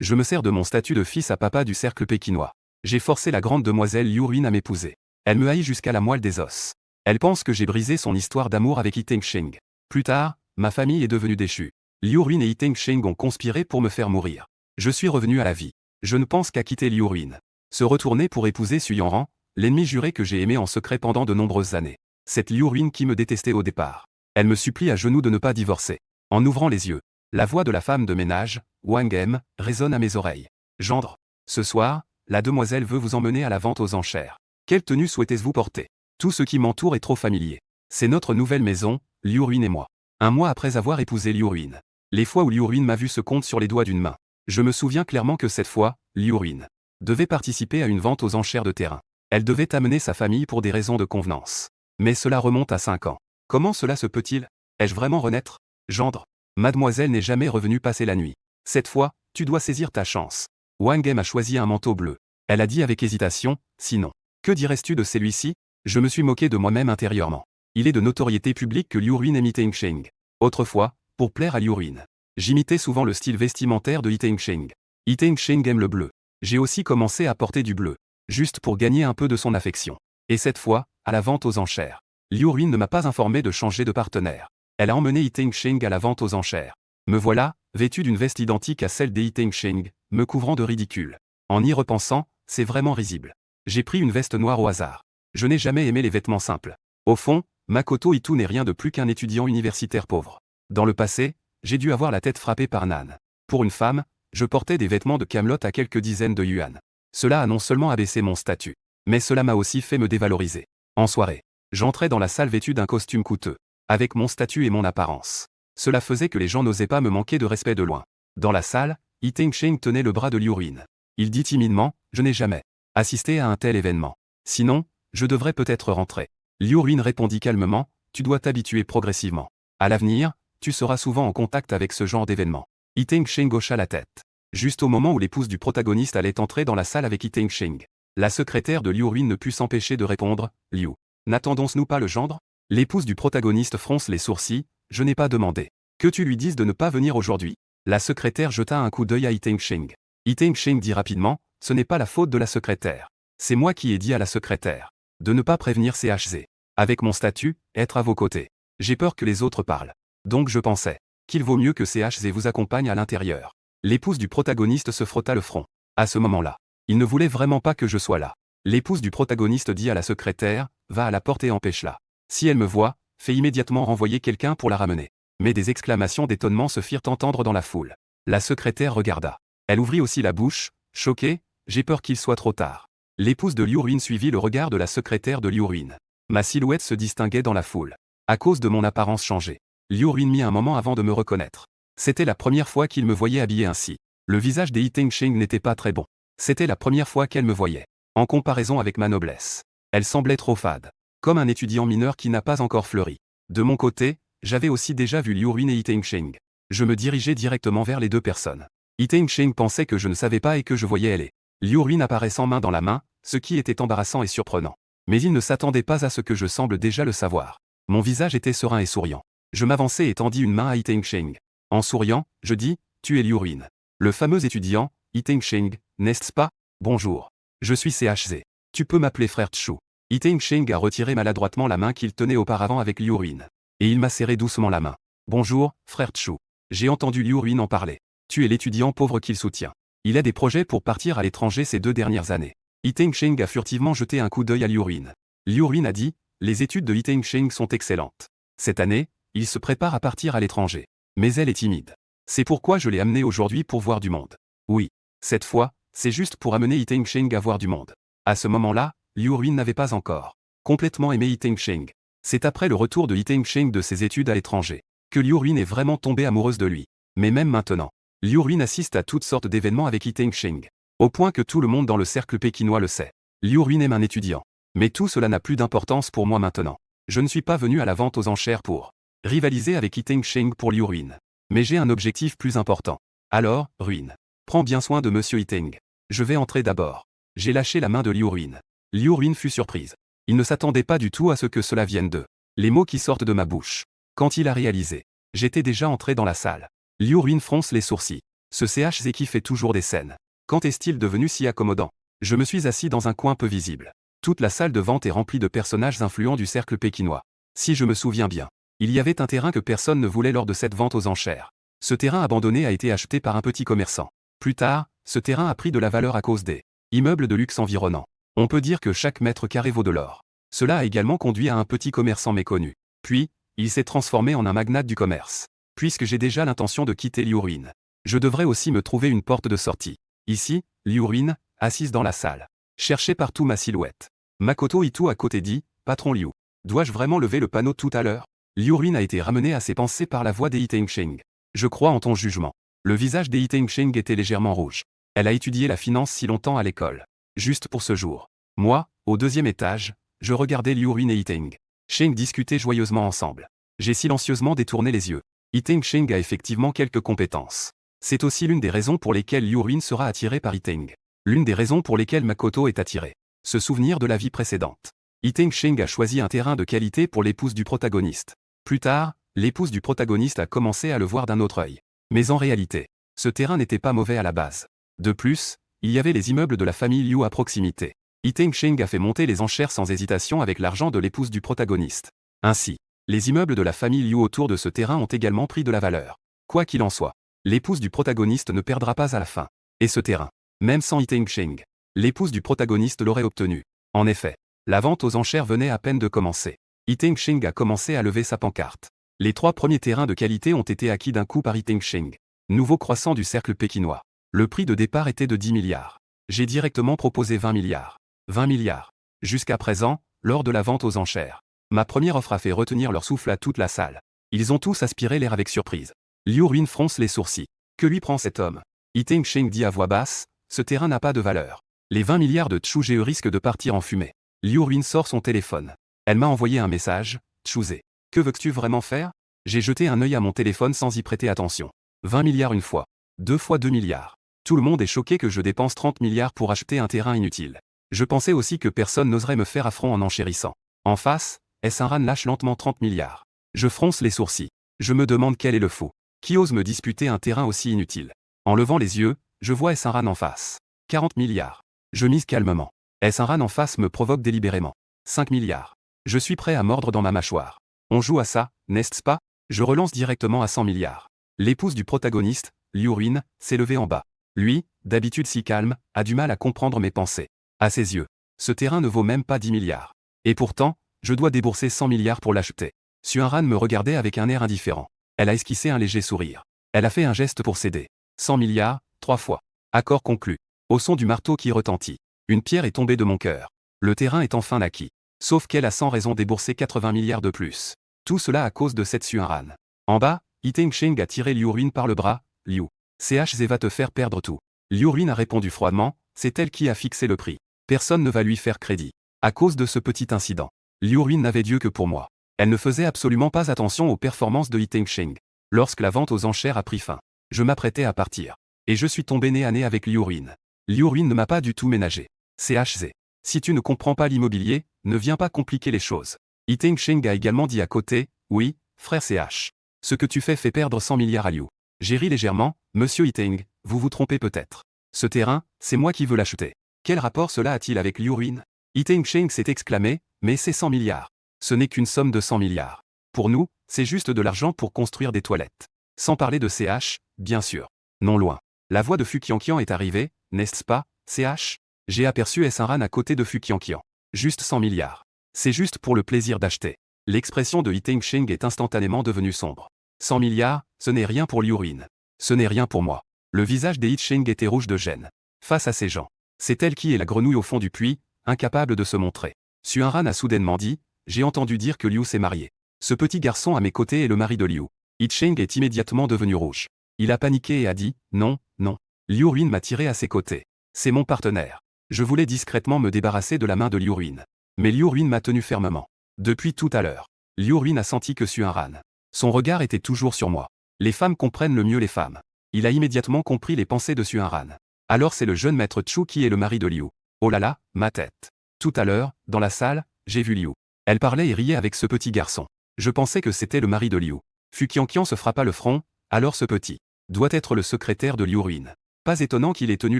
Je me sers de mon statut de fils à papa du cercle pékinois. J'ai forcé la grande demoiselle Liu Ruin à m'épouser. Elle me haït jusqu'à la moelle des os. Elle pense que j'ai brisé son histoire d'amour avec Yi Tengsheng. Plus tard, ma famille est devenue déchue. Liu Ruin et Yi Tengsheng ont conspiré pour me faire mourir. Je suis revenu à la vie. Je ne pense qu'à quitter Liu Ruin. Se retourner pour épouser Su Yanran, l'ennemi juré que j'ai aimé en secret pendant de nombreuses années. Cette Liu Ruin qui me détestait au départ. Elle me supplie à genoux de ne pas divorcer. En ouvrant les yeux, la voix de la femme de ménage, Wang Em, résonne à mes oreilles. Gendre. Ce soir, la demoiselle veut vous emmener à la vente aux enchères. Quelle tenue souhaitez-vous porter? Tout ce qui m'entoure est trop familier. C'est notre nouvelle maison, Liu Ruin et moi. Un mois après avoir épousé Liu Ruin. Les fois où Liu Ruin m'a vu se comptent sur les doigts d'une main. Je me souviens clairement que cette fois, Liu Ruin devait participer à une vente aux enchères de terrain. Elle devait amener sa famille pour des raisons de convenance. Mais cela remonte à 5 ans. Comment cela se peut-il? Ai-je vraiment renaître? Gendre. Mademoiselle n'est jamais revenue passer la nuit. Cette fois, tu dois saisir ta chance. Wang Em a choisi un manteau bleu. Elle a dit avec hésitation, sinon. Que dirais-tu de celui-ci? Je me suis moqué de moi-même intérieurement. Il est de notoriété publique que Liu Ruin aime Yi Tengsheng. Autrefois, pour plaire à Liu Ruin, j'imitais souvent le style vestimentaire de Yi Tengsheng. Yi Tengsheng aime le bleu. J'ai aussi commencé à porter du bleu. Juste pour gagner un peu de son affection. Et cette fois, à la vente aux enchères. Liu Ruin ne m'a pas informé de changer de partenaire. Elle a emmené Yi Tengsheng à la vente aux enchères. Me voilà, vêtu d'une veste identique à celle des Yi Tengsheng, me couvrant de ridicule. En y repensant, c'est vraiment risible. J'ai pris une veste noire au hasard. Je n'ai jamais aimé les vêtements simples. Au fond, Makoto Itu n'est rien de plus qu'un étudiant universitaire pauvre. Dans le passé, j'ai dû avoir la tête frappée par Nan. Pour une femme, je portais des vêtements de camelote à quelques dizaines de yuan. Cela a non seulement abaissé mon statut, mais cela m'a aussi fait me dévaloriser. En soirée, j'entrais dans la salle vêtu d'un costume coûteux, avec mon statut et mon apparence. Cela faisait que les gens n'osaient pas me manquer de respect de loin. Dans la salle, Yi Tengsheng tenait le bras de Liu Ruin. Il dit timidement, je n'ai jamais assisté à un tel événement. Sinon, je devrais peut-être rentrer. Liu Ruin répondit calmement, tu dois t'habituer progressivement. À l'avenir, tu seras souvent en contact avec ce genre d'événement. Yi Tengsheng hocha la tête. Juste au moment où l'épouse du protagoniste allait entrer dans la salle avec Yi Tengsheng. La secrétaire de Liu Ruin ne put s'empêcher de répondre, Liu. N'attendons-nous pas le gendre? L'épouse du protagoniste fronce les sourcils, je n'ai pas demandé. Que tu lui dises de ne pas venir aujourd'hui. La secrétaire jeta un coup d'œil à Yi Tengsheng. Yi Tengsheng dit rapidement, ce n'est pas la faute de la secrétaire. C'est moi qui ai dit à la secrétaire de ne pas prévenir CHZ. Avec mon statut, être à vos côtés. J'ai peur que les autres parlent. Donc je pensais qu'il vaut mieux que CHZ vous accompagne à l'intérieur. L'épouse du protagoniste se frotta le front. À ce moment-là, il ne voulait vraiment pas que je sois là. L'épouse du protagoniste dit à la secrétaire, va à la porte et empêche-la. Si elle me voit, fais immédiatement renvoyer quelqu'un pour la ramener. Mais des exclamations d'étonnement se firent entendre dans la foule. La secrétaire regarda. Elle ouvrit aussi la bouche, choquée, j'ai peur qu'il soit trop tard. L'épouse de Liu Ruin suivit le regard de la secrétaire de Liu Ruin. Ma silhouette se distinguait dans la foule. À cause de mon apparence changée. Liu Ruin mit un moment avant de me reconnaître. C'était la première fois qu'il me voyait habillé ainsi. Le visage de Yi Tengsheng n'était pas très bon. C'était la première fois qu'elle me voyait. En comparaison avec ma noblesse. Elle semblait trop fade. Comme un étudiant mineur qui n'a pas encore fleuri. De mon côté, j'avais aussi déjà vu Liu Ruin et Yi Tengsheng. Je me dirigeais directement vers les deux personnes. Yi Tengsheng pensait que je ne savais pas et que je voyais aller. Liu Ruin apparaissant main dans la main, ce qui était embarrassant et surprenant. Mais il ne s'attendait pas à ce que je semble déjà le savoir. Mon visage était serein et souriant. Je m'avançai et tendis une main à Yi Tengsheng. En souriant, je dis, tu es Liu Ruin. Le fameux étudiant, Yi Tengsheng, n'est-ce pas? Bonjour. Je suis CHZ. Tu peux m'appeler frère Chu. Yi Tengsheng a retiré maladroitement la main qu'il tenait auparavant avec Liu Ruin. Et il m'a serré doucement la main. Bonjour, frère Chu. J'ai entendu Liu Ruin en parler. Tu es l'étudiant pauvre qu'il soutient. Il a des projets pour partir à l'étranger ces 2 dernières années. Yi Tengsheng a furtivement jeté un coup d'œil à Liu Ruin. Liu Ruin a dit, les études de Yi Tengsheng sont excellentes. Cette année, il se prépare à partir à l'étranger. Mais elle est timide. C'est pourquoi je l'ai amenée aujourd'hui pour voir du monde. Oui. Cette fois, c'est juste pour amener Yi Tengsheng à voir du monde. À ce moment-là, Liu Ruin n'avait pas encore complètement aimé Yi Tengsheng. C'est après le retour de Yi Tengsheng de ses études à l'étranger que Liu Ruin est vraiment tombée amoureuse de lui. Mais même maintenant, Liu Ruin assiste à toutes sortes d'événements avec Yi Tengsheng. Au point que tout le monde dans le cercle pékinois le sait. Liu Ruin aime un étudiant. Mais tout cela n'a plus d'importance pour moi maintenant. Je ne suis pas venu à la vente aux enchères pour rivaliser avec Yi Tengsheng pour Liu Ruin. Mais j'ai un objectif plus important. Alors, Ruin. Prends bien soin de Monsieur Yi Teng. Je vais entrer d'abord. J'ai lâché la main de Liu Ruin. Liu Ruin fut surprise. Il ne s'attendait pas du tout à ce que cela vienne d'eux. Les mots qui sortent de ma bouche. Quand il a réalisé. J'étais déjà entré dans la salle. Liu Ruin fronce les sourcils. Ce CH qui fait toujours des scènes. Quand est-il devenu si accommodant? Je me suis assis dans un coin peu visible. Toute la salle de vente est remplie de personnages influents du cercle pékinois. Si je me souviens bien, il y avait un terrain que personne ne voulait lors de cette vente aux enchères. Ce terrain abandonné a été acheté par un petit commerçant. Plus tard, ce terrain a pris de la valeur à cause des immeubles de luxe environnants. On peut dire que chaque mètre carré vaut de l'or. Cela a également conduit à un petit commerçant méconnu. Puis, il s'est transformé en un magnate du commerce. Puisque j'ai déjà l'intention de quitter Liu Ruin, je devrais aussi me trouver une porte de sortie. Ici, Liu Ruin, assise dans la salle. Cherchez partout ma silhouette. Makoto Ito à côté dit, patron Liu. Dois-je vraiment lever le panneau tout à l'heure? Liu Ruin a été ramené à ses pensées par la voix d'Ei Tengsheng. Je crois en ton jugement. Le visage d'Ei Tengsheng était légèrement rouge. Elle a étudié la finance si longtemps à l'école. Juste pour ce jour. Moi, au 2e étage, je regardais Liu Ruin et Ei Tengsheng discuter joyeusement ensemble. J'ai silencieusement détourné les yeux. Ei Tengsheng a effectivement quelques compétences. C'est aussi l'une des raisons pour lesquelles Liu Ruin sera attiré par Ei Teng. L'une des raisons pour lesquelles Makoto est attiré. Se souvenir de la vie précédente. Ei Tengsheng a choisi un terrain de qualité pour l'épouse du protagoniste. Plus tard, l'épouse du protagoniste a commencé à le voir d'un autre œil. Mais en réalité, ce terrain n'était pas mauvais à la base. De plus, il y avait les immeubles de la famille Liu à proximité. Ei Tengsheng a fait monter les enchères sans hésitation avec l'argent de l'épouse du protagoniste. Ainsi, les immeubles de la famille Liu autour de ce terrain ont également pris de la valeur. Quoi qu'il en soit, l'épouse du protagoniste ne perdra pas à la fin. Et ce terrain, même sans Ei Tengsheng, l'épouse du protagoniste l'aurait obtenu. En effet, la vente aux enchères venait à peine de commencer. Ei Tengsheng a commencé à lever sa pancarte. Les 3 premiers terrains de qualité ont été acquis d'un coup par Ei Tengsheng. Nouveau croissant du cercle pékinois. Le prix de départ était de 10 milliards. J'ai directement proposé 20 milliards. 20 milliards. Jusqu'à présent, lors de la vente aux enchères, ma première offre a fait retenir leur souffle à toute la salle. Ils ont tous aspiré l'air avec surprise. Liu Ruin fronce les sourcils. Que lui prend cet homme? Ei Tengsheng dit à voix basse, ce terrain n'a pas de valeur. Les 20 milliards de Tchouzé risquent de partir en fumée. Liu Ruin sort son téléphone. Elle m'a envoyé un message, Tchouzé. Que veux-tu vraiment faire? J'ai jeté un œil à mon téléphone sans y prêter attention. 20 milliards une fois. 2 fois 2 milliards. Tout le monde est choqué que je dépense 30 milliards pour acheter un terrain inutile. Je pensais aussi que personne n'oserait me faire affront en enchérissant. En face, Essinran lâche lentement 30 milliards. Je fronce les sourcils. Je me demande quel est le faux. Qui ose me disputer un terrain aussi inutile? En levant les yeux, je vois Essinran en face. 40 milliards. Je mise calmement. Essinran en face me provoque délibérément. 5 milliards. Je suis prêt à mordre dans ma mâchoire. On joue à ça, n'est-ce pas? Je relance directement à 100 milliards. L'épouse du protagoniste, Liu Ruin, s'est levée en bas. Lui, d'habitude si calme, a du mal à comprendre mes pensées. À ses yeux, ce terrain ne vaut même pas 10 milliards. Et pourtant, je dois débourser 100 milliards pour l'acheter. Suinran me regardait avec un air indifférent. Elle a esquissé un léger sourire. Elle a fait un geste pour céder. 100 milliards, 3 fois. Accord conclu. Au son du marteau qui retentit. Une pierre est tombée de mon cœur. Le terrain est enfin acquis. Sauf qu'elle a sans raison déboursé 80 milliards de plus. Tout cela à cause de cette Suinran. En bas, Ei Tengsheng a tiré Liu Ruin par le bras. Liu. CHZ va te faire perdre tout. Liu Ruin a répondu froidement, c'est elle qui a fixé le prix. Personne ne va lui faire crédit. À cause de ce petit incident, Liu Ruin n'avait Dieu que pour moi. Elle ne faisait absolument pas attention aux performances de Ei Tengsheng. Lorsque la vente aux enchères a pris fin, je m'apprêtais à partir. Et je suis tombé nez à nez avec Liu Ruin. Liu Ruin ne m'a pas du tout ménagé. CHZ. Si tu ne comprends pas l'immobilier, ne viens pas compliquer les choses. Ei Tengsheng a également dit à côté, oui, frère CH. Ce que tu fait perdre 100 milliards à Liu. J'ai ri légèrement, monsieur Ei Teng, vous vous trompez peut-être. Ce terrain, c'est moi qui veux l'acheter. Quel rapport cela a-t-il avec Liu Ruin? Ei Tengsheng s'est exclamé, mais c'est 100 milliards. Ce n'est qu'une somme de 100 milliards. Pour nous, c'est juste de l'argent pour construire des toilettes. Sans parler de CH, bien sûr. Non loin. La voix de Fukianqian est arrivée, n'est-ce pas, CH? J'ai aperçu Essinran à côté de Fukianqian. Juste 100 milliards. C'est juste pour le plaisir d'acheter. L'expression de Ei Tengsheng est instantanément devenue sombre. 100 milliards, ce n'est rien pour Liu Ruin. Ce n'est rien pour moi. Le visage d'Ei Tengsheng était rouge de gêne. Face à ces gens, c'est elle qui est la grenouille au fond du puits, incapable de se montrer. Suinran a soudainement dit, j'ai entendu dire que Liu s'est marié. Ce petit garçon à mes côtés est le mari de Liu. Ei Tengsheng est immédiatement devenu rouge. Il a paniqué et a dit, non, non. Liu Ruin m'a tiré à ses côtés. C'est mon partenaire. Je voulais discrètement me débarrasser de la main de Liu Ruin. Mais Liu Ruin m'a tenu fermement. Depuis tout à l'heure, Liu Ruin a senti que Suinran. Son regard était toujours sur moi. Les femmes comprennent le mieux les femmes. Il a immédiatement compris les pensées de Suinran. Alors c'est le jeune maître Chu qui est le mari de Liu. Oh là là, ma tête. Tout à l'heure, dans la salle, j'ai vu Liu. Elle parlait et riait avec ce petit garçon. Je pensais que c'était le mari de Liu. Fukianqian se frappa le front, alors ce petit doit être le secrétaire de Liu Ruin. Pas étonnant qu'il ait tenu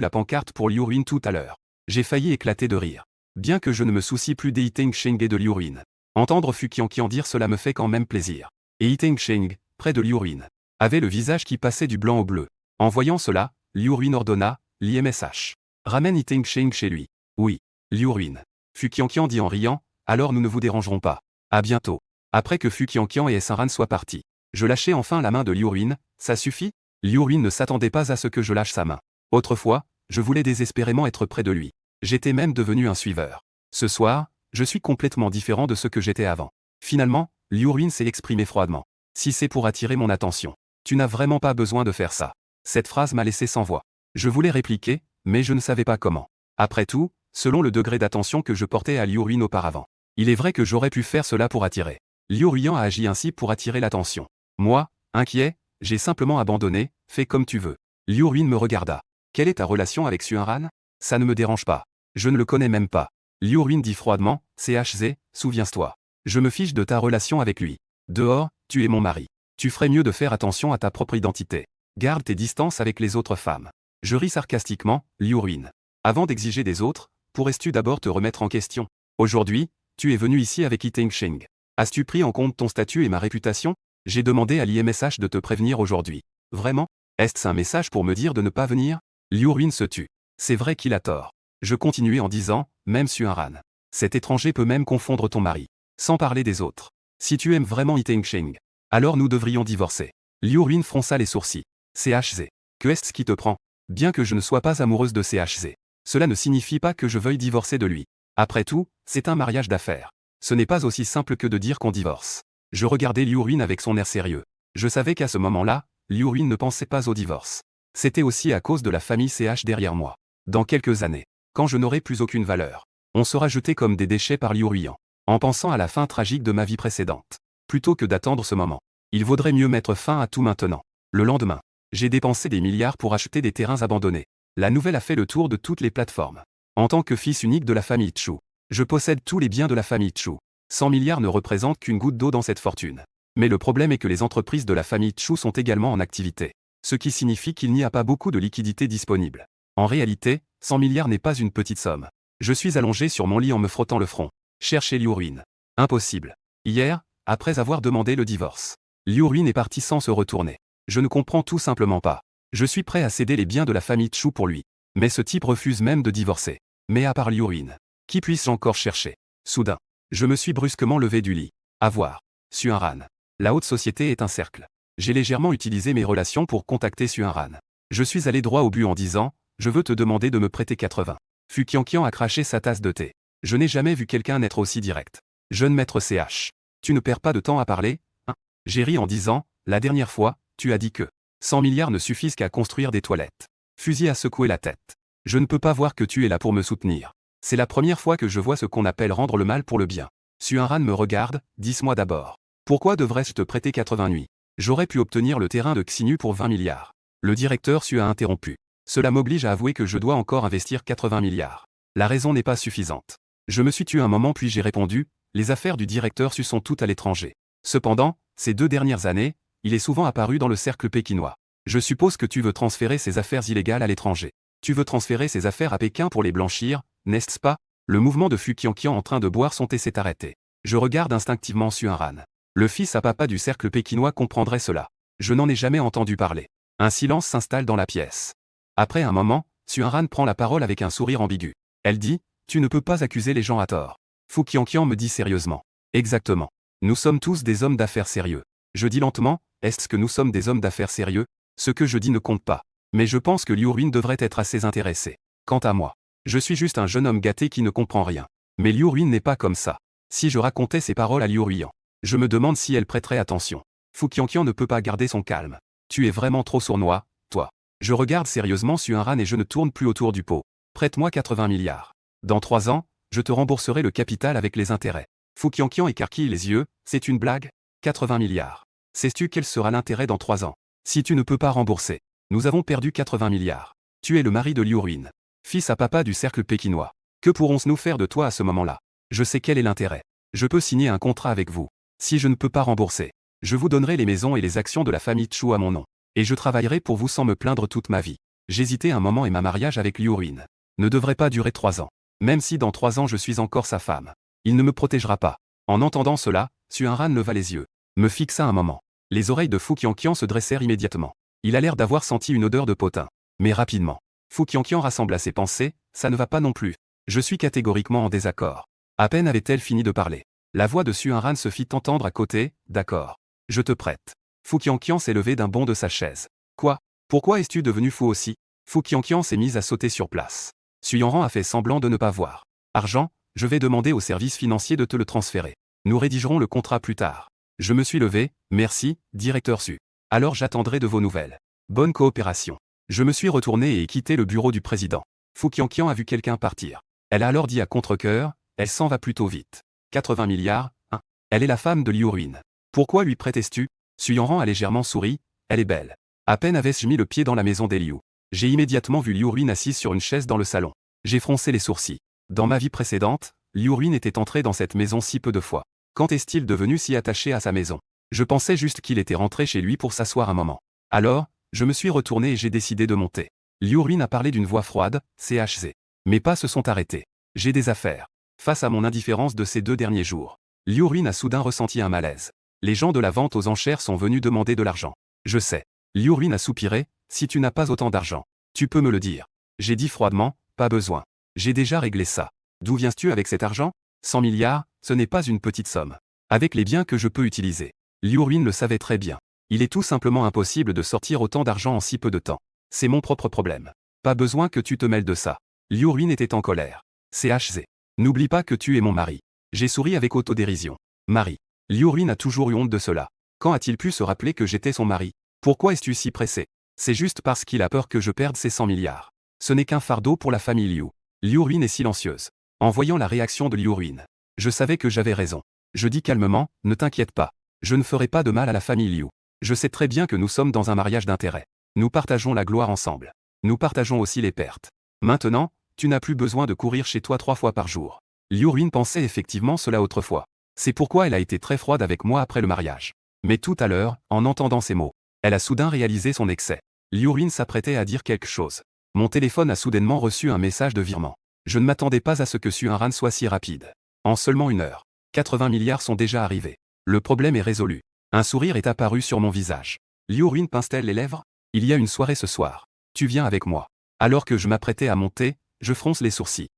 la pancarte pour Liu Ruin tout à l'heure. J'ai failli éclater de rire. Bien que je ne me soucie plus de Tengsheng et de Liu Ruin. Entendre Fu Qianqian dire cela me fait quand même plaisir. Et Tengsheng, près de Liu Ruin, avait le visage qui passait du blanc au bleu. En voyant cela, Liu Ruin ordonna, l'IMSH. Ramène Tengsheng chez lui. Oui, Liu Ruin. Fu Qianqian dit en riant, alors nous ne vous dérangerons pas. À bientôt. Après que Fu Qianqian et Saran soient partis, je lâchai enfin la main de Liu Ruin, ça suffit? Liu Ruin ne s'attendait pas à ce que je lâche sa main. Autrefois, je voulais désespérément être près de lui. J'étais même devenu un suiveur. Ce soir, je suis complètement différent de ce que j'étais avant. Finalement, Liu Ruin s'est exprimé froidement. Si c'est pour attirer mon attention, tu n'as vraiment pas besoin de faire ça. Cette phrase m'a laissé sans voix. Je voulais répliquer, mais je ne savais pas comment. Après tout, selon le degré d'attention que je portais à Liu Ruin auparavant, il est vrai que j'aurais pu faire cela pour attirer. Liu Ruin a agi ainsi pour attirer l'attention. Moi, inquiet, j'ai simplement abandonné, fais comme tu veux. Liu Ruin me regarda. Quelle est ta relation avec Xuanran? Ça ne me dérange pas. Je ne le connais même pas. Liu Ruin dit froidement, CHZ, souviens-toi. Je me fiche de ta relation avec lui. Dehors, tu es mon mari. Tu ferais mieux de faire attention à ta propre identité. Garde tes distances avec les autres femmes. Je ris sarcastiquement, Liu Ruin. Avant d'exiger des autres, pourrais-tu d'abord te remettre en question? Aujourd'hui, tu es venu ici avec Tengsheng. As-tu pris en compte ton statut et ma réputation? J'ai demandé à l'IMSH de te prévenir aujourd'hui. Vraiment? Est-ce un message pour me dire de ne pas venir? Liu Ruin se tut. C'est vrai qu'il a tort. Je continuai en disant, même Xuanran. Cet étranger peut même confondre ton mari. Sans parler des autres. Si tu aimes vraiment Tengsheng, alors nous devrions divorcer. Liu Ruin fronça les sourcils. CHZ. Que est-ce qui te prend? Bien que je ne sois pas amoureuse de CHZ, cela ne signifie pas que je veuille divorcer de lui. Après tout, c'est un mariage d'affaires. Ce n'est pas aussi simple que de dire qu'on divorce. Je regardais Liu Ruin avec son air sérieux. Je savais qu'à ce moment-là, Liu Ruin ne pensait pas au divorce. C'était aussi à cause de la famille CH derrière moi. Dans quelques années, quand je n'aurai plus aucune valeur, on sera jeté comme des déchets par Liu Ruin. En pensant à la fin tragique de ma vie précédente. Plutôt que d'attendre ce moment, il vaudrait mieux mettre fin à tout maintenant. Le lendemain, j'ai dépensé des milliards pour acheter des terrains abandonnés. La nouvelle a fait le tour de toutes les plateformes. En tant que fils unique de la famille Chu, je possède tous les biens de la famille Chu. 100 milliards ne représentent qu'une goutte d'eau dans cette fortune. Mais le problème est que les entreprises de la famille Chu sont également en activité. Ce qui signifie qu'il n'y a pas beaucoup de liquidités disponibles. En réalité, 100 milliards n'est pas une petite somme. Je suis allongé sur mon lit en me frottant le front. Chercher Liu Ruin. Impossible. Hier, après avoir demandé le divorce, Liu Ruin est parti sans se retourner. Je ne comprends tout simplement pas. Je suis prêt à céder les biens de la famille Chu pour lui. Mais ce type refuse même de divorcer. Mais à part Liu Ruin, qui puisse-je encore chercher? Soudain, je me suis brusquement levé du lit. À voir. Xuanran. La haute société est un cercle. J'ai légèrement utilisé mes relations pour contacter Xuanran. Je suis allé droit au but en disant, je veux te demander de me prêter 80. Fu Qianqian a craché sa tasse de thé. Je n'ai jamais vu quelqu'un être aussi direct. Jeune maître CH. Tu ne perds pas de temps à parler, hein? J'ai ri en disant, la dernière fois, tu as dit que 100 milliards ne suffisent qu'à construire des toilettes. Fusil a secoué la tête. Je ne peux pas voir que tu es là pour me soutenir. C'est la première fois que je vois ce qu'on appelle rendre le mal pour le bien. Xuanran me regarde, dis-moi d'abord. Pourquoi devrais-je te prêter 80 nuits? J'aurais pu obtenir le terrain de Xinu pour 20 milliards. Le directeur Su a interrompu. Cela m'oblige à avouer que je dois encore investir 80 milliards. La raison n'est pas suffisante. Je me suis tué un moment puis j'ai répondu, les affaires du directeur Su sont toutes à l'étranger. Cependant, ces 2 dernières années, il est souvent apparu dans le cercle pékinois. Je suppose que tu veux transférer ces affaires illégales à l'étranger. Tu veux transférer ces affaires à Pékin pour les blanchir, n'est-ce pas? Le mouvement de Fu Qianqian en train de boire son thé s'est arrêté. Je regarde instinctivement Xuanran. Le fils à papa du cercle pékinois comprendrait cela. Je n'en ai jamais entendu parler. Un silence s'installe dans la pièce. Après un moment, Xuanran prend la parole avec un sourire ambigu. Elle dit, tu ne peux pas accuser les gens à tort. Fu Qianqian me dit sérieusement. Exactement. Nous sommes tous des hommes d'affaires sérieux. Je dis lentement, est-ce que nous sommes des hommes d'affaires sérieux? Ce que je dis ne compte pas. Mais je pense que Liu Ruin devrait être assez intéressé. Quant à moi, je suis juste un jeune homme gâté qui ne comprend rien. Mais Liu Ruin n'est pas comme ça. Si je racontais ces paroles à Liu Ruin, je me demande si elle prêterait attention. Fu Qianqian ne peut pas garder son calme. Tu es vraiment trop sournois, toi. Je regarde sérieusement Xuanran et je ne tourne plus autour du pot. Prête-moi 80 milliards. Dans 3 ans, je te rembourserai le capital avec les intérêts. Fu Qianqian écarquille les yeux, c'est une blague? 80 milliards. Sais-tu quel sera l'intérêt dans 3 ans? Si tu ne peux pas rembourser, nous avons perdu 80 milliards. Tu es le mari de Liu Ruin. Fils à papa du cercle pékinois. Que pourrons-nous faire de toi à ce moment-là? Je sais quel est l'intérêt. Je peux signer un contrat avec vous. Si je ne peux pas rembourser, je vous donnerai les maisons et les actions de la famille Chu à mon nom. Et je travaillerai pour vous sans me plaindre toute ma vie. J'hésitais un moment et ma mariage avec Liu Ruin ne devrait pas durer 3 ans. Même si dans 3 ans je suis encore sa femme. Il ne me protégera pas. En entendant cela, Suinran leva les yeux, me fixa un moment. Les oreilles de Fu Qianqian se dressèrent immédiatement. Il a l'air d'avoir senti une odeur de potin. Mais rapidement. Fu Qianqian rassembla ses pensées, ça ne va pas non plus. Je suis catégoriquement en désaccord. À peine avait-elle fini de parler. La voix de Suinran se fit entendre à côté, d'accord. Je te prête. Fu Qianqian s'est levé d'un bond de sa chaise. Quoi? Pourquoi es-tu devenu fou aussi? Fu Qianqian s'est mise à sauter sur place. Suinran a fait semblant de ne pas voir. Argent, je vais demander au service financier de te le transférer. Nous rédigerons le contrat plus tard. Je me suis levé, merci, directeur Su. Alors j'attendrai de vos nouvelles. Bonne coopération. Je me suis retourné et quitté le bureau du président. Fu Qianqian a vu quelqu'un partir. Elle a alors dit à contre-cœur, elle s'en va plutôt vite. 80 milliards, hein. Elle est la femme de Liu Ruin. Pourquoi lui prêtais-tu? Suinran a légèrement souri, elle est belle. À peine avais-je mis le pied dans la maison des Liu. J'ai immédiatement vu Liu Ruin assise sur une chaise dans le salon. J'ai froncé les sourcils. Dans ma vie précédente, Liu Ruin était entré dans cette maison si peu de fois. Quand est-il devenu si attaché à sa maison? Je pensais juste qu'il était rentré chez lui pour s'asseoir un moment. Alors, je me suis retourné et j'ai décidé de monter. Liu Ruin a parlé d'une voix froide, CHZ. Mes pas se sont arrêtés. J'ai des affaires. Face à mon indifférence de ces 2 derniers jours, Liu Ruin a soudain ressenti un malaise. Les gens de la vente aux enchères sont venus demander de l'argent. Je sais. Liu Ruin a soupiré, si tu n'as pas autant d'argent, tu peux me le dire. J'ai dit froidement, pas besoin. J'ai déjà réglé ça. D'où viens-tu avec cet argent? 100 milliards, ce n'est pas une petite somme. Avec les biens que je peux utiliser. Liu Ruin le savait très bien. Il est tout simplement impossible de sortir autant d'argent en si peu de temps. C'est mon propre problème. Pas besoin que tu te mêles de ça. Liu Ruin était en colère. CHZ. N'oublie pas que tu es mon mari. J'ai souri avec autodérision. Mari. Liu Ruin a toujours eu honte de cela. Quand a-t-il pu se rappeler que j'étais son mari? Pourquoi es-tu si pressé? C'est juste parce qu'il a peur que je perde ces 100 milliards. Ce n'est qu'un fardeau pour la famille Liu. Liu Ruin est silencieuse. En voyant la réaction de Liu Ruin, je savais que j'avais raison. Je dis calmement, ne t'inquiète pas. Je ne ferai pas de mal à la famille Liu. Je sais très bien que nous sommes dans un mariage d'intérêt. Nous partageons la gloire ensemble. Nous partageons aussi les pertes. Maintenant, tu n'as plus besoin de courir chez toi 3 fois par jour. Liu Ruin pensait effectivement cela autrefois. C'est pourquoi elle a été très froide avec moi après le mariage. Mais tout à l'heure, en entendant ces mots, elle a soudain réalisé son excès. Liu Ruin s'apprêtait à dire quelque chose. Mon téléphone a soudainement reçu un message de virement. Je ne m'attendais pas à ce que Suinran soit si rapide. En seulement 1 heure, 80 milliards sont déjà arrivés. Le problème est résolu. Un sourire est apparu sur mon visage. Liu Ruin pince-t-elle les lèvres? Il y a une soirée ce soir. Tu viens avec moi. Alors que je m'apprêtais à monter, je fronce les sourcils.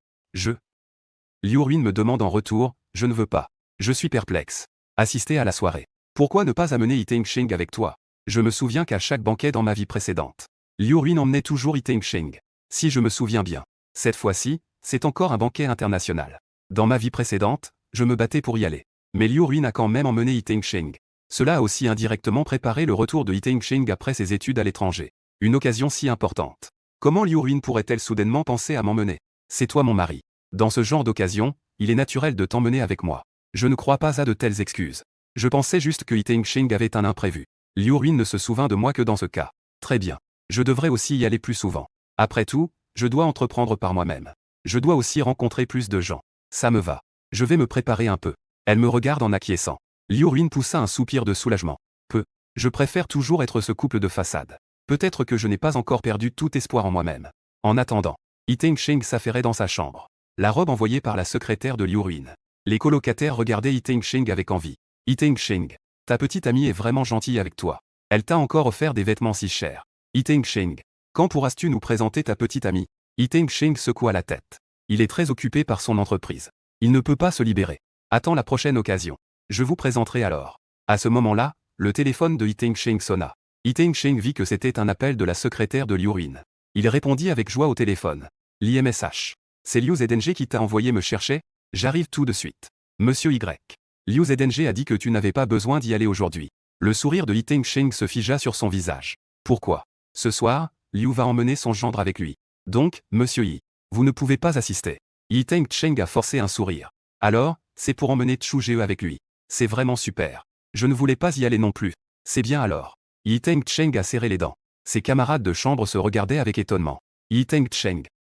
Liu Ruin me demande en retour, je ne veux pas. Je suis perplexe. Assister à la soirée. Pourquoi ne pas amener Yiteng avec toi? Je me souviens qu'à chaque banquet dans ma vie précédente, Liu Ruin emmenait toujours Yiteng. Si je me souviens bien. Cette fois-ci, c'est encore un banquet international. Dans ma vie précédente, je me battais pour y aller. Mais Liu Ruin a quand même emmené Yiteng. Cela a aussi indirectement préparé le retour de Yiteng après ses études à l'étranger. Une occasion si importante. Comment Liu Ruin pourrait-elle soudainement penser à m'emmener? C'est toi mon mari. Dans ce genre d'occasion, il est naturel de t'emmener avec moi. Je ne crois pas à de telles excuses. Je pensais juste que Yiteng avait un imprévu. Liu Ruin ne se souvint de moi que dans ce cas. Très bien. Je devrais aussi y aller plus souvent. Après tout, je dois entreprendre par moi-même. Je dois aussi rencontrer plus de gens. Ça me va. Je vais me préparer un peu. Elle me regarde en acquiesçant. Liu Ruin poussa un soupir de soulagement. Je préfère toujours être ce couple de façade. Peut-être que je n'ai pas encore perdu tout espoir en moi-même. En attendant, Yiteng s'affairait dans sa chambre. La robe envoyée par la secrétaire de Liu Ruin. Les colocataires regardaient Yiteng avec envie. Yiteng, ta petite amie est vraiment gentille avec toi. Elle t'a encore offert des vêtements si chers. Yiteng, quand pourras-tu nous présenter ta petite amie? Yiteng secoua la tête. Il est très occupé par son entreprise. Il ne peut pas se libérer. Attends la prochaine occasion. Je vous présenterai alors. À ce moment-là, le téléphone de Yiteng sonna. Yiteng vit que c'était un appel de la secrétaire de Liu Ruin. Il répondit avec joie au téléphone. L'IMSH. C'est Liu Zedeng qui t'a envoyé me chercher? J'arrive tout de suite. Monsieur Y. Liu Zedeng a dit que tu n'avais pas besoin d'y aller aujourd'hui. Le sourire de Yiteng se figea sur son visage. Pourquoi? Ce soir, Liu va emmener son gendre avec lui. Donc, monsieur Yi, vous ne pouvez pas assister. Yiteng a forcé un sourire. Alors, c'est pour emmener Chu-ge avec lui. C'est vraiment super. Je ne voulais pas y aller non plus. C'est bien alors. Yiteng a serré les dents. Ses camarades de chambre se regardaient avec étonnement. Yiteng,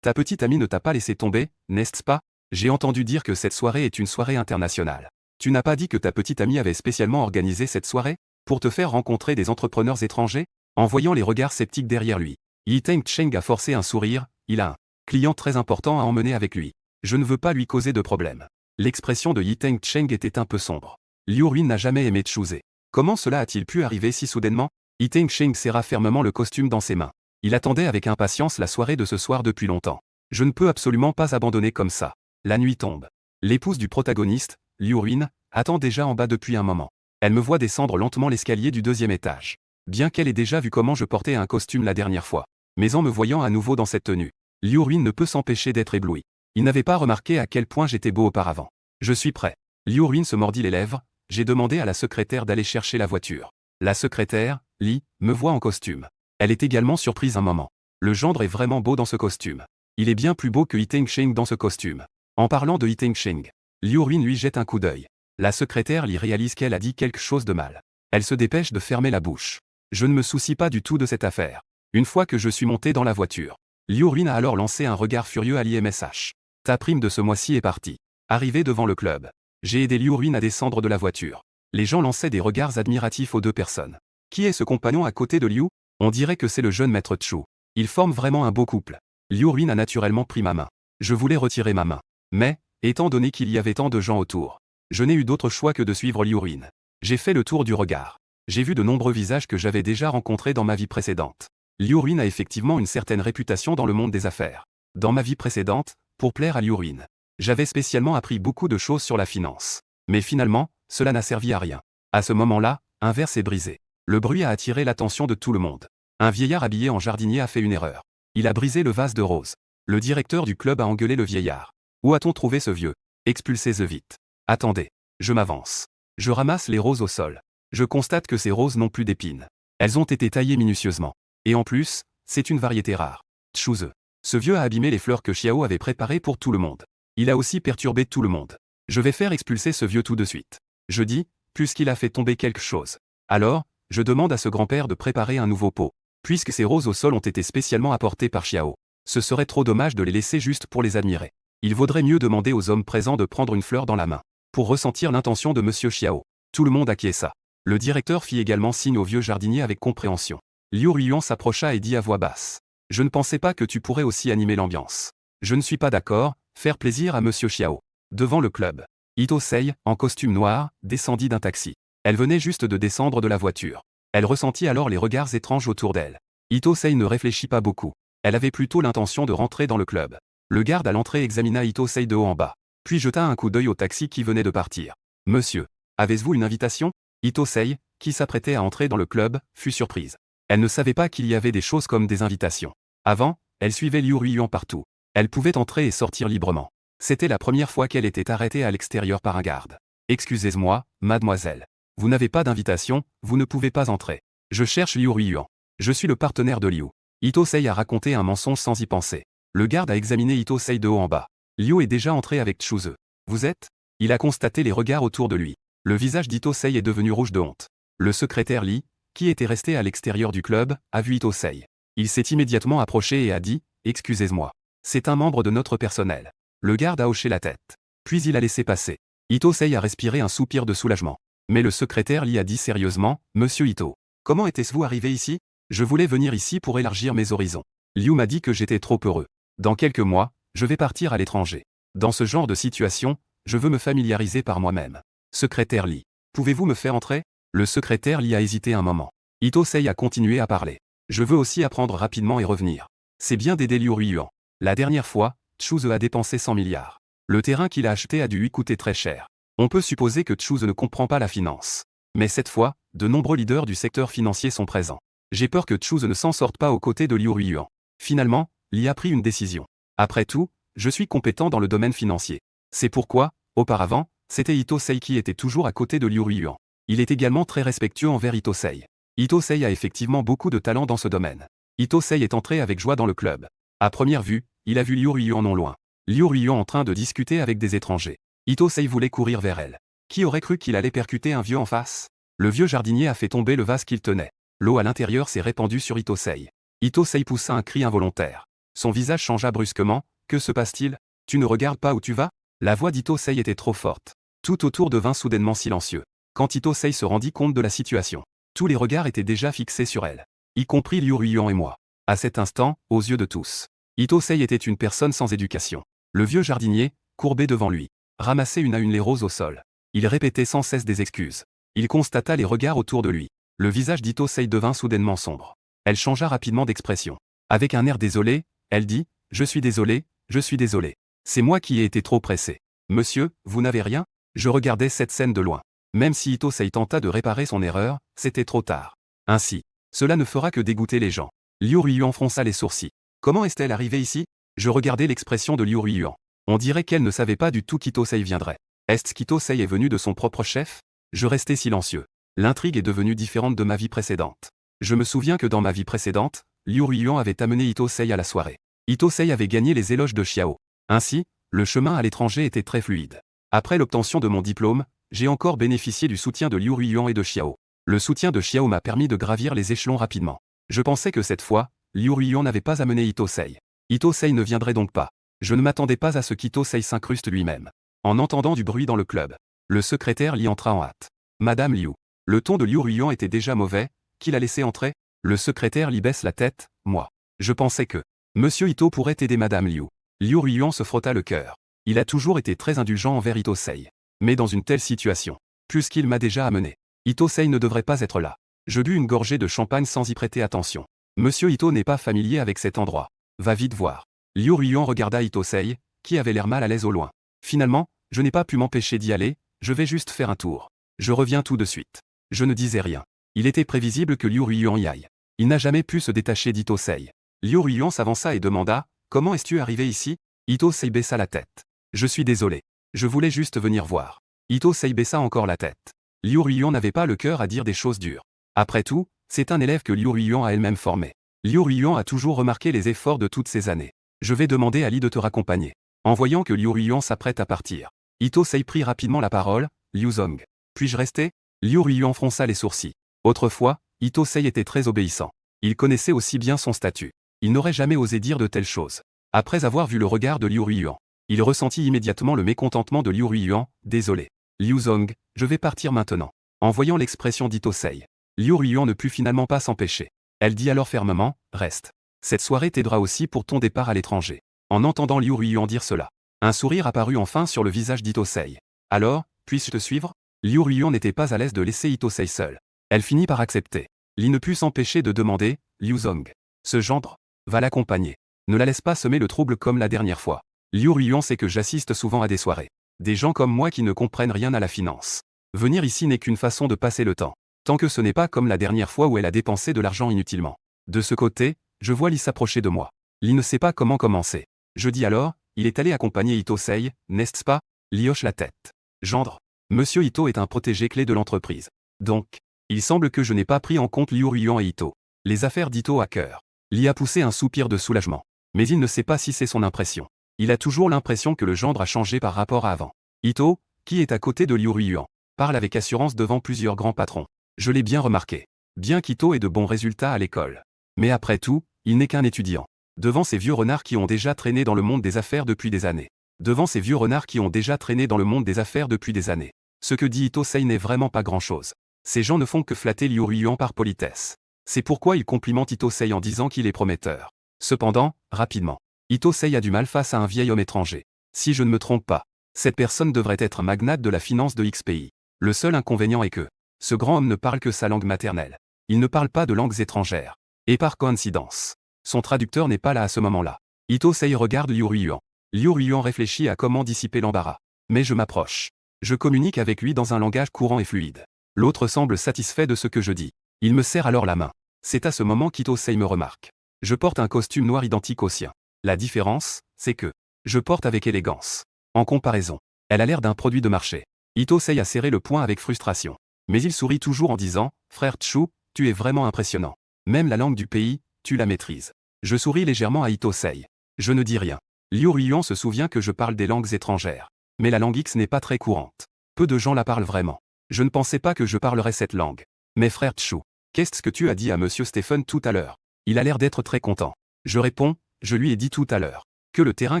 ta petite amie ne t'a pas laissé tomber, n'est-ce pas? J'ai entendu dire que cette soirée est une soirée internationale. Tu n'as pas dit que ta petite amie avait spécialement organisé cette soirée? Pour te faire rencontrer des entrepreneurs étrangers? En voyant les regards sceptiques derrière lui, Yi Teng-cheng a forcé un sourire, il a un client très important à emmener avec lui. Je ne veux pas lui causer de problème. L'expression de Yi Teng-cheng était un peu sombre. Liu Ruin n'a jamais aimé Chuzhe. Comment cela a-t-il pu arriver si soudainement? Yi Teng-cheng serra fermement le costume dans ses mains. Il attendait avec impatience la soirée de ce soir depuis longtemps. Je ne peux absolument pas abandonner comme ça. La nuit tombe. L'épouse du protagoniste, Liu Ruin, attend déjà en bas depuis un moment. Elle me voit descendre lentement l'escalier du 2e étage. Bien qu'elle ait déjà vu comment je portais un costume la dernière fois. Mais en me voyant à nouveau dans cette tenue, Liu Ruin ne peut s'empêcher d'être ébloui. Il n'avait pas remarqué à quel point j'étais beau auparavant. Je suis prêt. Liu Ruin se mordit les lèvres. J'ai demandé à la secrétaire d'aller chercher la voiture. La secrétaire, Li, me voit en costume. Elle est également surprise un moment. Le gendre est vraiment beau dans ce costume. Il est bien plus beau que Yi Teng-cheng dans ce costume. En parlant de Yi Teng-cheng, Liu Ruin lui jette un coup d'œil. La secrétaire Li réalise qu'elle a dit quelque chose de mal. Elle se dépêche de fermer la bouche. Je ne me soucie pas du tout de cette affaire. Une fois que je suis monté dans la voiture, Liu Ruin a alors lancé un regard furieux à l'IMSH. Ta prime de ce mois-ci est partie. Arrivé devant le club, j'ai aidé Liu Ruin à descendre de la voiture. Les gens lançaient des regards admiratifs aux deux personnes. Qui est ce compagnon à côté de Liu? On dirait que c'est le jeune maître Chu. Ils forment vraiment un beau couple. Liu Ruin a naturellement pris ma main. Je voulais retirer ma main. Mais, étant donné qu'il y avait tant de gens autour, je n'ai eu d'autre choix que de suivre Liu Ruin. J'ai fait le tour du regard. J'ai vu de nombreux visages que j'avais déjà rencontrés dans ma vie précédente. Liu Ruin a effectivement une certaine réputation dans le monde des affaires. Dans ma vie précédente, pour plaire à Liu Ruin, j'avais spécialement appris beaucoup de choses sur la finance. Mais finalement, cela n'a servi à rien. À ce moment-là, un verre s'est brisé. Le bruit a attiré l'attention de tout le monde. Un vieillard habillé en jardinier a fait une erreur. Il a brisé le vase de rose. Le directeur du club a engueulé le vieillard. Où a-t-on trouvé ce vieux? Expulsez-le vite. Attendez. Je m'avance. Je ramasse les roses au sol. Je constate que ces roses n'ont plus d'épines. Elles ont été taillées minutieusement. Et en plus, c'est une variété rare. Chuzhe. Ce vieux a abîmé les fleurs que Xiao avait préparées pour tout le monde. Il a aussi perturbé tout le monde. Je vais faire expulser ce vieux tout de suite. Je dis, puisqu'il a fait tomber quelque chose. Alors, je demande à ce grand-père de préparer un nouveau pot. Puisque ces roses au sol ont été spécialement apportées par Xiao. Ce serait trop dommage de les laisser juste pour les admirer. Il vaudrait mieux demander aux hommes présents de prendre une fleur dans la main. Pour ressentir l'intention de Monsieur Xiao. Tout le monde acquiesça. Le directeur fit également signe au vieux jardinier avec compréhension. Liu Ruian s'approcha et dit à voix basse. Je ne pensais pas que tu pourrais aussi animer l'ambiance. Je ne suis pas d'accord, faire plaisir à Monsieur Xiao. Devant le club. Ito Sei, en costume noir, descendit d'un taxi. Elle venait juste de descendre de la voiture. Elle ressentit alors les regards étranges autour d'elle. Ito Sei ne réfléchit pas beaucoup. Elle avait plutôt l'intention de rentrer dans le club. Le garde à l'entrée examina Ito Sei de haut en bas, puis jeta un coup d'œil au taxi qui venait de partir. Monsieur, avez-vous une invitation? Ito Sei, qui s'apprêtait à entrer dans le club, fut surprise. Elle ne savait pas qu'il y avait des choses comme des invitations. Avant, elle suivait Liu Ruian partout. Elle pouvait entrer et sortir librement. C'était la première fois qu'elle était arrêtée à l'extérieur par un garde. Excusez-moi, mademoiselle. Vous n'avez pas d'invitation, vous ne pouvez pas entrer. Je cherche Liu Ruian. Je suis le partenaire de Liu. Ito Sei a raconté un mensonge sans y penser. Le garde a examiné Ito Sei de haut en bas. Liu est déjà entré avec Chuzhe. Vous êtes? Il a constaté les regards autour de lui. Le visage d'Ito Sei est devenu rouge de honte. Le secrétaire Li, qui était resté à l'extérieur du club, a vu Ito Sei. Il s'est immédiatement approché et a dit, excusez-moi. C'est un membre de notre personnel. Le garde a hoché la tête. Puis il a laissé passer. Ito Sei a respiré un soupir de soulagement. Mais le secrétaire Li a dit sérieusement, Monsieur Ito. Comment était-vous arrivé ici? Je voulais venir ici pour élargir mes horizons. Liu m'a dit que j'étais trop heureux. Dans quelques mois, je vais partir à l'étranger. Dans ce genre de situation, je veux me familiariser par moi-même. Secrétaire Li. Pouvez-vous me faire entrer? Le secrétaire Li a hésité un moment. Ito Sei a continué à parler. Je veux aussi apprendre rapidement et revenir. C'est bien d'aider Liu Ruian. La dernière fois, Chuzhe a dépensé 100 milliards. Le terrain qu'il a acheté a dû lui coûter très cher. On peut supposer que Chuzhe ne comprend pas la finance. Mais cette fois, de nombreux leaders du secteur financier sont présents. J'ai peur que Chuzhe ne s'en sorte pas aux côtés de Liu Ruian. Finalement, Li a pris une décision. Après tout, je suis compétent dans le domaine financier. C'est pourquoi, auparavant, c'était Ito Sei qui était toujours à côté de Liu Ruian. Il est également très respectueux envers Ito Sei. Ito Sei a effectivement beaucoup de talent dans ce domaine. Ito Sei est entré avec joie dans le club. À première vue, il a vu Liu Ruian non loin. Liu Ruian en train de discuter avec des étrangers. Ito Sei voulait courir vers elle. Qui aurait cru qu'il allait percuter un vieux en face? Le vieux jardinier a fait tomber le vase qu'il tenait. L'eau à l'intérieur s'est répandue sur Ito Sei. Ito Sei poussa un cri involontaire. Son visage changea brusquement. Que se passe-t-il? Tu ne regardes pas où tu vas? La voix d'Ito Sei était trop forte. Tout autour devint soudainement silencieux. Quand Ito Sei se rendit compte de la situation, tous les regards étaient déjà fixés sur elle. y compris Liu Ruiyuan et moi. À cet instant, aux yeux de tous, Ito-sei était une personne sans éducation. Le vieux jardinier, courbé devant lui, ramassait une à une les roses au sol. Il répétait sans cesse des excuses. Il constata les regards autour de lui. Le visage d'Ito-sei devint soudainement sombre. Elle changea rapidement d'expression. Avec un air désolé, elle dit « Je suis désolé, je suis désolé. C'est moi qui ai été trop pressé. Monsieur, vous n'avez rien ?» Je regardais cette scène de loin. Même si Ito-sei tenta de réparer son erreur, c'était trop tard. Ainsi, cela ne fera que dégoûter les gens. Liu Ruiyuan fronça les sourcils. Comment est-elle arrivée ici? Je regardais l'expression de Liu Ruiyuan. On dirait qu'elle ne savait pas du tout qu'Ito-sei viendrait. Est-ce qu'Ito-sei est venu de son propre chef? Je restais silencieux. L'intrigue est devenue différente de ma vie précédente. Je me souviens que dans ma vie précédente, Liu Ruiyuan avait amené Ito-sei à la soirée. Ito-sei avait gagné les éloges de Xiao. Ainsi, le chemin à l'étranger était très fluide. Après l'obtention de mon diplôme, j'ai encore bénéficié du soutien de Liu Ruiyuan et de Xiao. Le soutien de Xiao m'a permis de gravir les échelons rapidement. Je pensais que cette fois, Liu Ruiyuan n'avait pas amené Ito-sei. Ito-sei ne viendrait donc pas. Je ne m'attendais pas à ce qu'Ito-sei s'incruste lui-même. En entendant du bruit dans le club, le secrétaire Li entra en hâte. Madame Liu. Le ton de Liu Ruiyuan était déjà mauvais, qui l'a laissé entrer? Le secrétaire Li baisse la tête, moi. Je pensais que Monsieur Ito pourrait aider Madame Liu. Liu Ruiyuan se frotta le cœur. Il a toujours été très indulgent envers Ito-sei. Mais dans une telle situation, puisqu'il m'a déjà amené, Ito-sei ne devrait pas être là. Je bus une gorgée de champagne sans y prêter attention. Monsieur Ito n'est pas familier avec cet endroit. Va vite voir. Liu Ruiyuan regarda Ito-sei, qui avait l'air mal à l'aise au loin. Finalement, je n'ai pas pu m'empêcher d'y aller, je vais juste faire un tour. Je reviens tout de suite. Je ne disais rien. Il était prévisible que Liu Ruiyuan y aille. Il n'a jamais pu se détacher d'Ito-sei. Liu Ruiyuan s'avança et demanda « Comment es-tu arrivé ici ?» Ito-sei baissa la tête. « Je suis désolé. Je voulais juste venir voir. » Ito-sei baissa encore la tête. Liu Ruiyuan n'avait pas le cœur à dire des choses dures. Après tout, c'est un élève que Liu Ruiyuan a elle-même formé. Liu Ruiyuan a toujours remarqué les efforts de toutes ces années. Je vais demander à Li de te raccompagner. En voyant que Liu Ruiyuan s'apprête à partir, Ito-sei prit rapidement la parole. Liu Zong. Puis-je rester? Liu Ruiyuan fronça les sourcils. Autrefois, Ito-sei était très obéissant. Il connaissait aussi bien son statut. Il n'aurait jamais osé dire de telles choses. Après avoir vu le regard de Liu Ruiyuan, il ressentit immédiatement le mécontentement de Liu Ruiyuan. Désolé. Liu Zong, je vais partir maintenant. En voyant l'expression d'Ito-sei, Liu Ruiyuan ne put finalement pas s'empêcher. Elle dit alors fermement, reste. Cette soirée t'aidera aussi pour ton départ à l'étranger. En entendant Liu Ruiyuan dire cela, un sourire apparut enfin sur le visage d'Ito-sei. Alors, puis-je te suivre? Liu Ruiyuan n'était pas à l'aise de laisser Ito-sei seul. Elle finit par accepter. Li ne put s'empêcher de demander, Liu Zong. Ce gendre, va l'accompagner. Ne la laisse pas semer le trouble comme la dernière fois. Liu Ruiyuan sait que j'assiste souvent à des soirées. Des gens comme moi qui ne comprennent rien à la finance. Venir ici n'est qu'une façon de passer le temps. Tant que ce n'est pas comme la dernière fois où elle a dépensé de l'argent inutilement. De ce côté, je vois Li s'approcher de moi. Li ne sait pas comment commencer. Je dis alors, il est allé accompagner Ito-sei, n'est-ce pas? Li hoche la tête. Gendre. Monsieur Ito est un protégé clé de l'entreprise. Donc, il semble que je n'ai pas pris en compte Liu Ruiyuan et Ito. Les affaires d'Ito à cœur. Li a poussé un soupir de soulagement. Mais il ne sait pas si c'est son impression. Il a toujours l'impression que le gendre a changé par rapport à avant. Ito, qui est à côté de Liu Ruiyuan, parle avec assurance devant plusieurs grands patrons. Je l'ai bien remarqué. Bien qu'Ito ait de bons résultats à l'école. Mais après tout, il n'est qu'un étudiant. Devant ces vieux renards qui ont déjà traîné dans le monde des affaires depuis des années. Devant ces vieux renards qui ont déjà traîné dans le monde des affaires depuis des années. Ce que dit Ito-sei n'est vraiment pas grand-chose. Ces gens ne font que flatter Liu Ruiyuan par politesse. C'est pourquoi ils complimentent Ito-sei en disant qu'il est prometteur. Cependant, rapidement, Ito-sei a du mal face à un vieil homme étranger. Si je ne me trompe pas, cette personne devrait être magnate de la finance de X pays. Le seul inconvénient est que ce grand homme ne parle que sa langue maternelle. Il ne parle pas de langues étrangères. Et par coïncidence, son traducteur n'est pas là à ce moment-là. Ito-sei regarde Liu Ruiyuan. Liu Ruiyuan réfléchit à comment dissiper l'embarras. Mais je m'approche. Je communique avec lui dans un langage courant et fluide. L'autre semble satisfait de ce que je dis. Il me serre alors la main. C'est à ce moment qu'Ito-sei me remarque. Je porte un costume noir identique au sien. La différence, c'est que je porte avec élégance. En comparaison, elle a l'air d'un produit de marché. Ito-sei a serré le poing avec frustration. Mais il sourit toujours en disant, frère Tchou, tu es vraiment impressionnant. Même la langue du pays, tu la maîtrises. Je souris légèrement à Ito-sei. Je ne dis rien. Liu Ruiyuan se souvient que je parle des langues étrangères. Mais la langue X n'est pas très courante. Peu de gens la parlent vraiment. Je ne pensais pas que je parlerais cette langue. Mais frère Tchou, qu'est-ce que tu as dit à monsieur Stephen tout à l'heure? Il a l'air d'être très content. Je réponds, je lui ai dit tout à l'heure que le terrain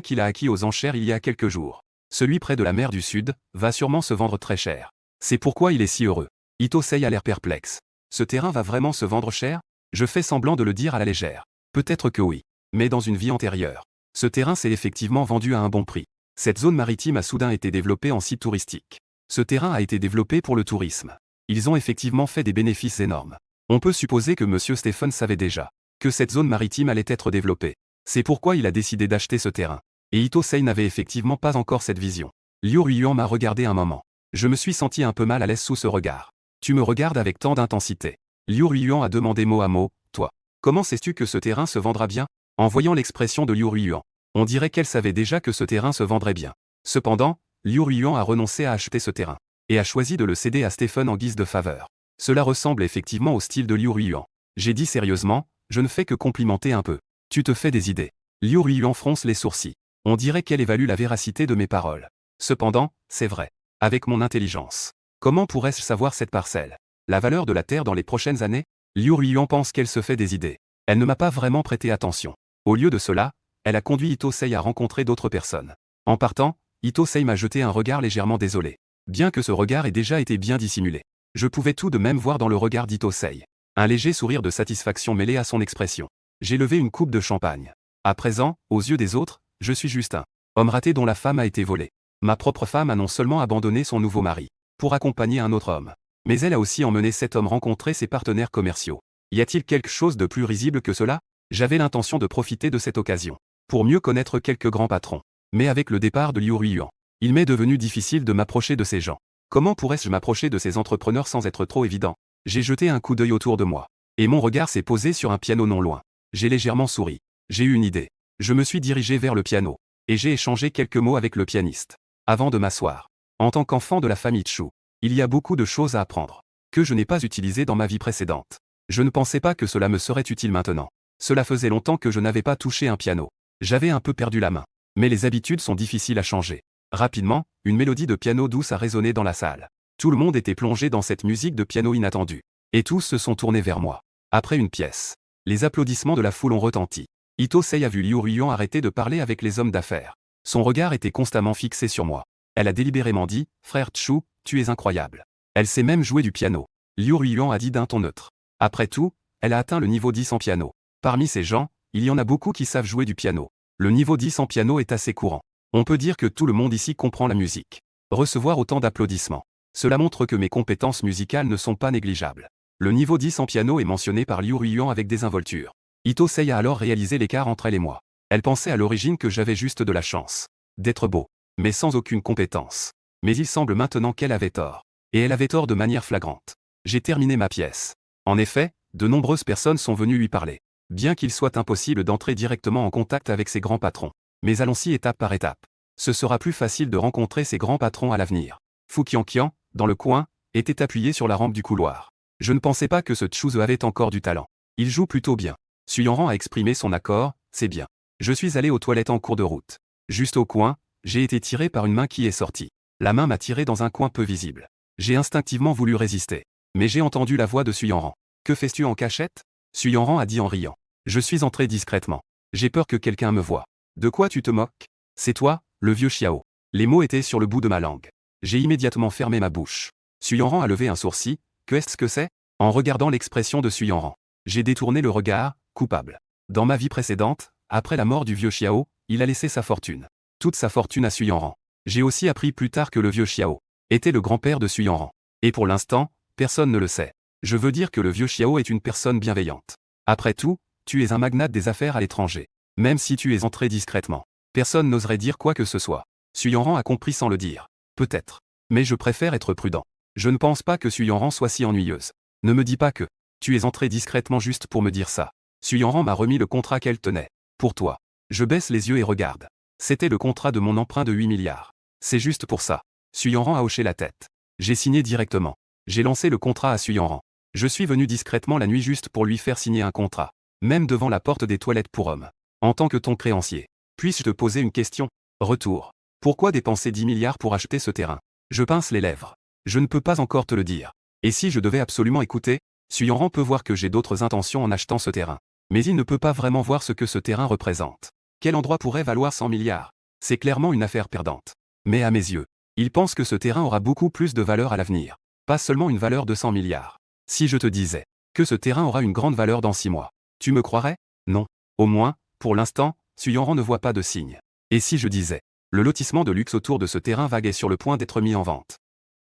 qu'il a acquis aux enchères il y a quelques jours, celui près de la mer du Sud, va sûrement se vendre très cher. C'est pourquoi il est si heureux. Ito-sei a l'air perplexe. Ce terrain va vraiment se vendre cher? Je fais semblant de le dire à la légère. Peut-être que oui. Mais dans une vie antérieure. Ce terrain s'est effectivement vendu à un bon prix. Cette zone maritime a soudain été développée en site touristique. Ce terrain a été développé pour le tourisme. Ils ont effectivement fait des bénéfices énormes. On peut supposer que M. Stephen savait déjà que cette zone maritime allait être développée. C'est pourquoi il a décidé d'acheter ce terrain. Et Ito-sei n'avait effectivement pas encore cette vision. Liu Ruiyuan m'a regardé un moment. Je me suis senti un peu mal à l'aise sous ce regard. Tu me regardes avec tant d'intensité. Liu Ruiyuan a demandé mot à mot, toi. Comment sais-tu que ce terrain se vendra bien? En voyant l'expression de Liu Ruiyuan, on dirait qu'elle savait déjà que ce terrain se vendrait bien. Cependant, Liu Ruiyuan a renoncé à acheter ce terrain. Et a choisi de le céder à Stephen en guise de faveur. Cela ressemble effectivement au style de Liu Ruiyuan. J'ai dit sérieusement, je ne fais que complimenter un peu. Tu te fais des idées. Liu Ruiyuan fronce les sourcils. On dirait qu'elle évalue la véracité de mes paroles. Cependant, c'est vrai. Avec mon intelligence. Comment pourrais-je savoir cette parcelle? La valeur de la terre dans les prochaines années? Liu Ruiyuan pense qu'elle se fait des idées. Elle ne m'a pas vraiment prêté attention. Au lieu de cela, elle a conduit Ito-sei à rencontrer d'autres personnes. En partant, Ito-sei m'a jeté un regard légèrement désolé. Bien que ce regard ait déjà été bien dissimulé. Je pouvais tout de même voir dans le regard d'Ito-sei un léger sourire de satisfaction mêlé à son expression. J'ai levé une coupe de champagne. À présent, aux yeux des autres, je suis juste un homme raté dont la femme a été volée. Ma propre femme a non seulement abandonné son nouveau mari pour accompagner un autre homme, mais elle a aussi emmené cet homme rencontrer ses partenaires commerciaux. Y a-t-il quelque chose de plus risible que cela? J'avais l'intention de profiter de cette occasion pour mieux connaître quelques grands patrons. Mais avec le départ de Liu Ruiyuan, il m'est devenu difficile de m'approcher de ces gens. Comment pourrais-je m'approcher de ces entrepreneurs sans être trop évident? J'ai jeté un coup d'œil autour de moi. Et mon regard s'est posé sur un piano non loin. J'ai légèrement souri. J'ai eu une idée. Je me suis dirigé vers le piano. Et j'ai échangé quelques mots avec le pianiste. Avant de m'asseoir. En tant qu'enfant de la famille Chu, il y a beaucoup de choses à apprendre. Que je n'ai pas utilisées dans ma vie précédente. Je ne pensais pas que cela me serait utile maintenant. Cela faisait longtemps que je n'avais pas touché un piano. J'avais un peu perdu la main. Mais les habitudes sont difficiles à changer. Rapidement, une mélodie de piano douce a résonné dans la salle. Tout le monde était plongé dans cette musique de piano inattendue. Et tous se sont tournés vers moi. Après une pièce, les applaudissements de la foule ont retenti. Ito-sei a vu Liu Ruiyuan arrêter de parler avec les hommes d'affaires. Son regard était constamment fixé sur moi. Elle a délibérément dit, frère Chu, tu es incroyable. Elle sait même jouer du piano. Liu Ruiyuan a dit d'un ton neutre. Après tout, elle a atteint le niveau 10 en piano. Parmi ces gens, il y en a beaucoup qui savent jouer du piano. Le niveau 10 en piano est assez courant. On peut dire que tout le monde ici comprend la musique. Recevoir autant d'applaudissements. Cela montre que mes compétences musicales ne sont pas négligeables. Le niveau 10 en piano est mentionné par Liu Ruiyuan avec désinvolture. Ito-sei a alors réalisé l'écart entre elle et moi. Elle pensait à l'origine que j'avais juste de la chance. D'être beau. Mais sans aucune compétence. Mais il semble maintenant qu'elle avait tort. Et elle avait tort de manière flagrante. J'ai terminé ma pièce. En effet, de nombreuses personnes sont venues lui parler. Bien qu'il soit impossible d'entrer directement en contact avec ces grands patrons. Mais allons-y étape par étape. Ce sera plus facile de rencontrer ces grands patrons à l'avenir. Fu Qianqian, dans le coin, était appuyé sur la rampe du couloir. Je ne pensais pas que ce Chuzhe avait encore du talent. Il joue plutôt bien. Suyanran a exprimé son accord, c'est bien. Je suis allé aux toilettes en cours de route. Juste au coin, j'ai été tiré par une main qui est sortie. La main m'a tiré dans un coin peu visible. J'ai instinctivement voulu résister. Mais j'ai entendu la voix de Suyanran. Que fais-tu en cachette? Suyanran a dit en riant. Je suis entré discrètement. J'ai peur que quelqu'un me voie. De quoi tu te moques? C'est toi, le vieux Xiao. Les mots étaient sur le bout de ma langue. J'ai immédiatement fermé ma bouche. Suyanran a levé un sourcil. Qu'est-ce que c'est? En regardant l'expression de Suyanran, j'ai détourné le regard, coupable. Dans ma vie précédente, après la mort du vieux Xiao, il a laissé sa fortune. Toute sa fortune à Suyanran. J'ai aussi appris plus tard que le vieux Xiao était le grand-père de Suyanran. Et pour l'instant, personne ne le sait. Je veux dire que le vieux Xiao est une personne bienveillante. Après tout, tu es un magnate des affaires à l'étranger. Même si tu es entré discrètement, personne n'oserait dire quoi que ce soit. Suyanran a compris sans le dire. Peut-être. Mais je préfère être prudent. Je ne pense pas que Suyanran soit si ennuyeuse. Ne me dis pas que tu es entré discrètement juste pour me dire ça. Suyanran m'a remis le contrat qu'elle tenait. Pour toi. Je baisse les yeux et regarde. C'était le contrat de mon emprunt de 8 milliards. C'est juste pour ça. Suyanran a hoché la tête. J'ai signé directement. J'ai lancé le contrat à Suyanran. Je suis venu discrètement la nuit juste pour lui faire signer un contrat. Même devant la porte des toilettes pour hommes. En tant que ton créancier. Puis-je te poser une question? Retour. Pourquoi dépenser 10 milliards pour acheter ce terrain? Je pince les lèvres. Je ne peux pas encore te le dire. Et si je devais absolument écouter? Suyanran peut voir que j'ai d'autres intentions en achetant ce terrain. Mais il ne peut pas vraiment voir ce que ce terrain représente. Quel endroit pourrait valoir 100 milliards? C'est clairement une affaire perdante. Mais à mes yeux, il pense que ce terrain aura beaucoup plus de valeur à l'avenir. Pas seulement une valeur de 100 milliards. Si je te disais Que ce terrain aura une grande valeur dans 6 mois. Tu me croirais? Non. Au moins, pour l'instant, Suyanran ne voit pas de signe. Et si je disais? Le lotissement de luxe autour de ce terrain vague est sur le point d'être mis en vente.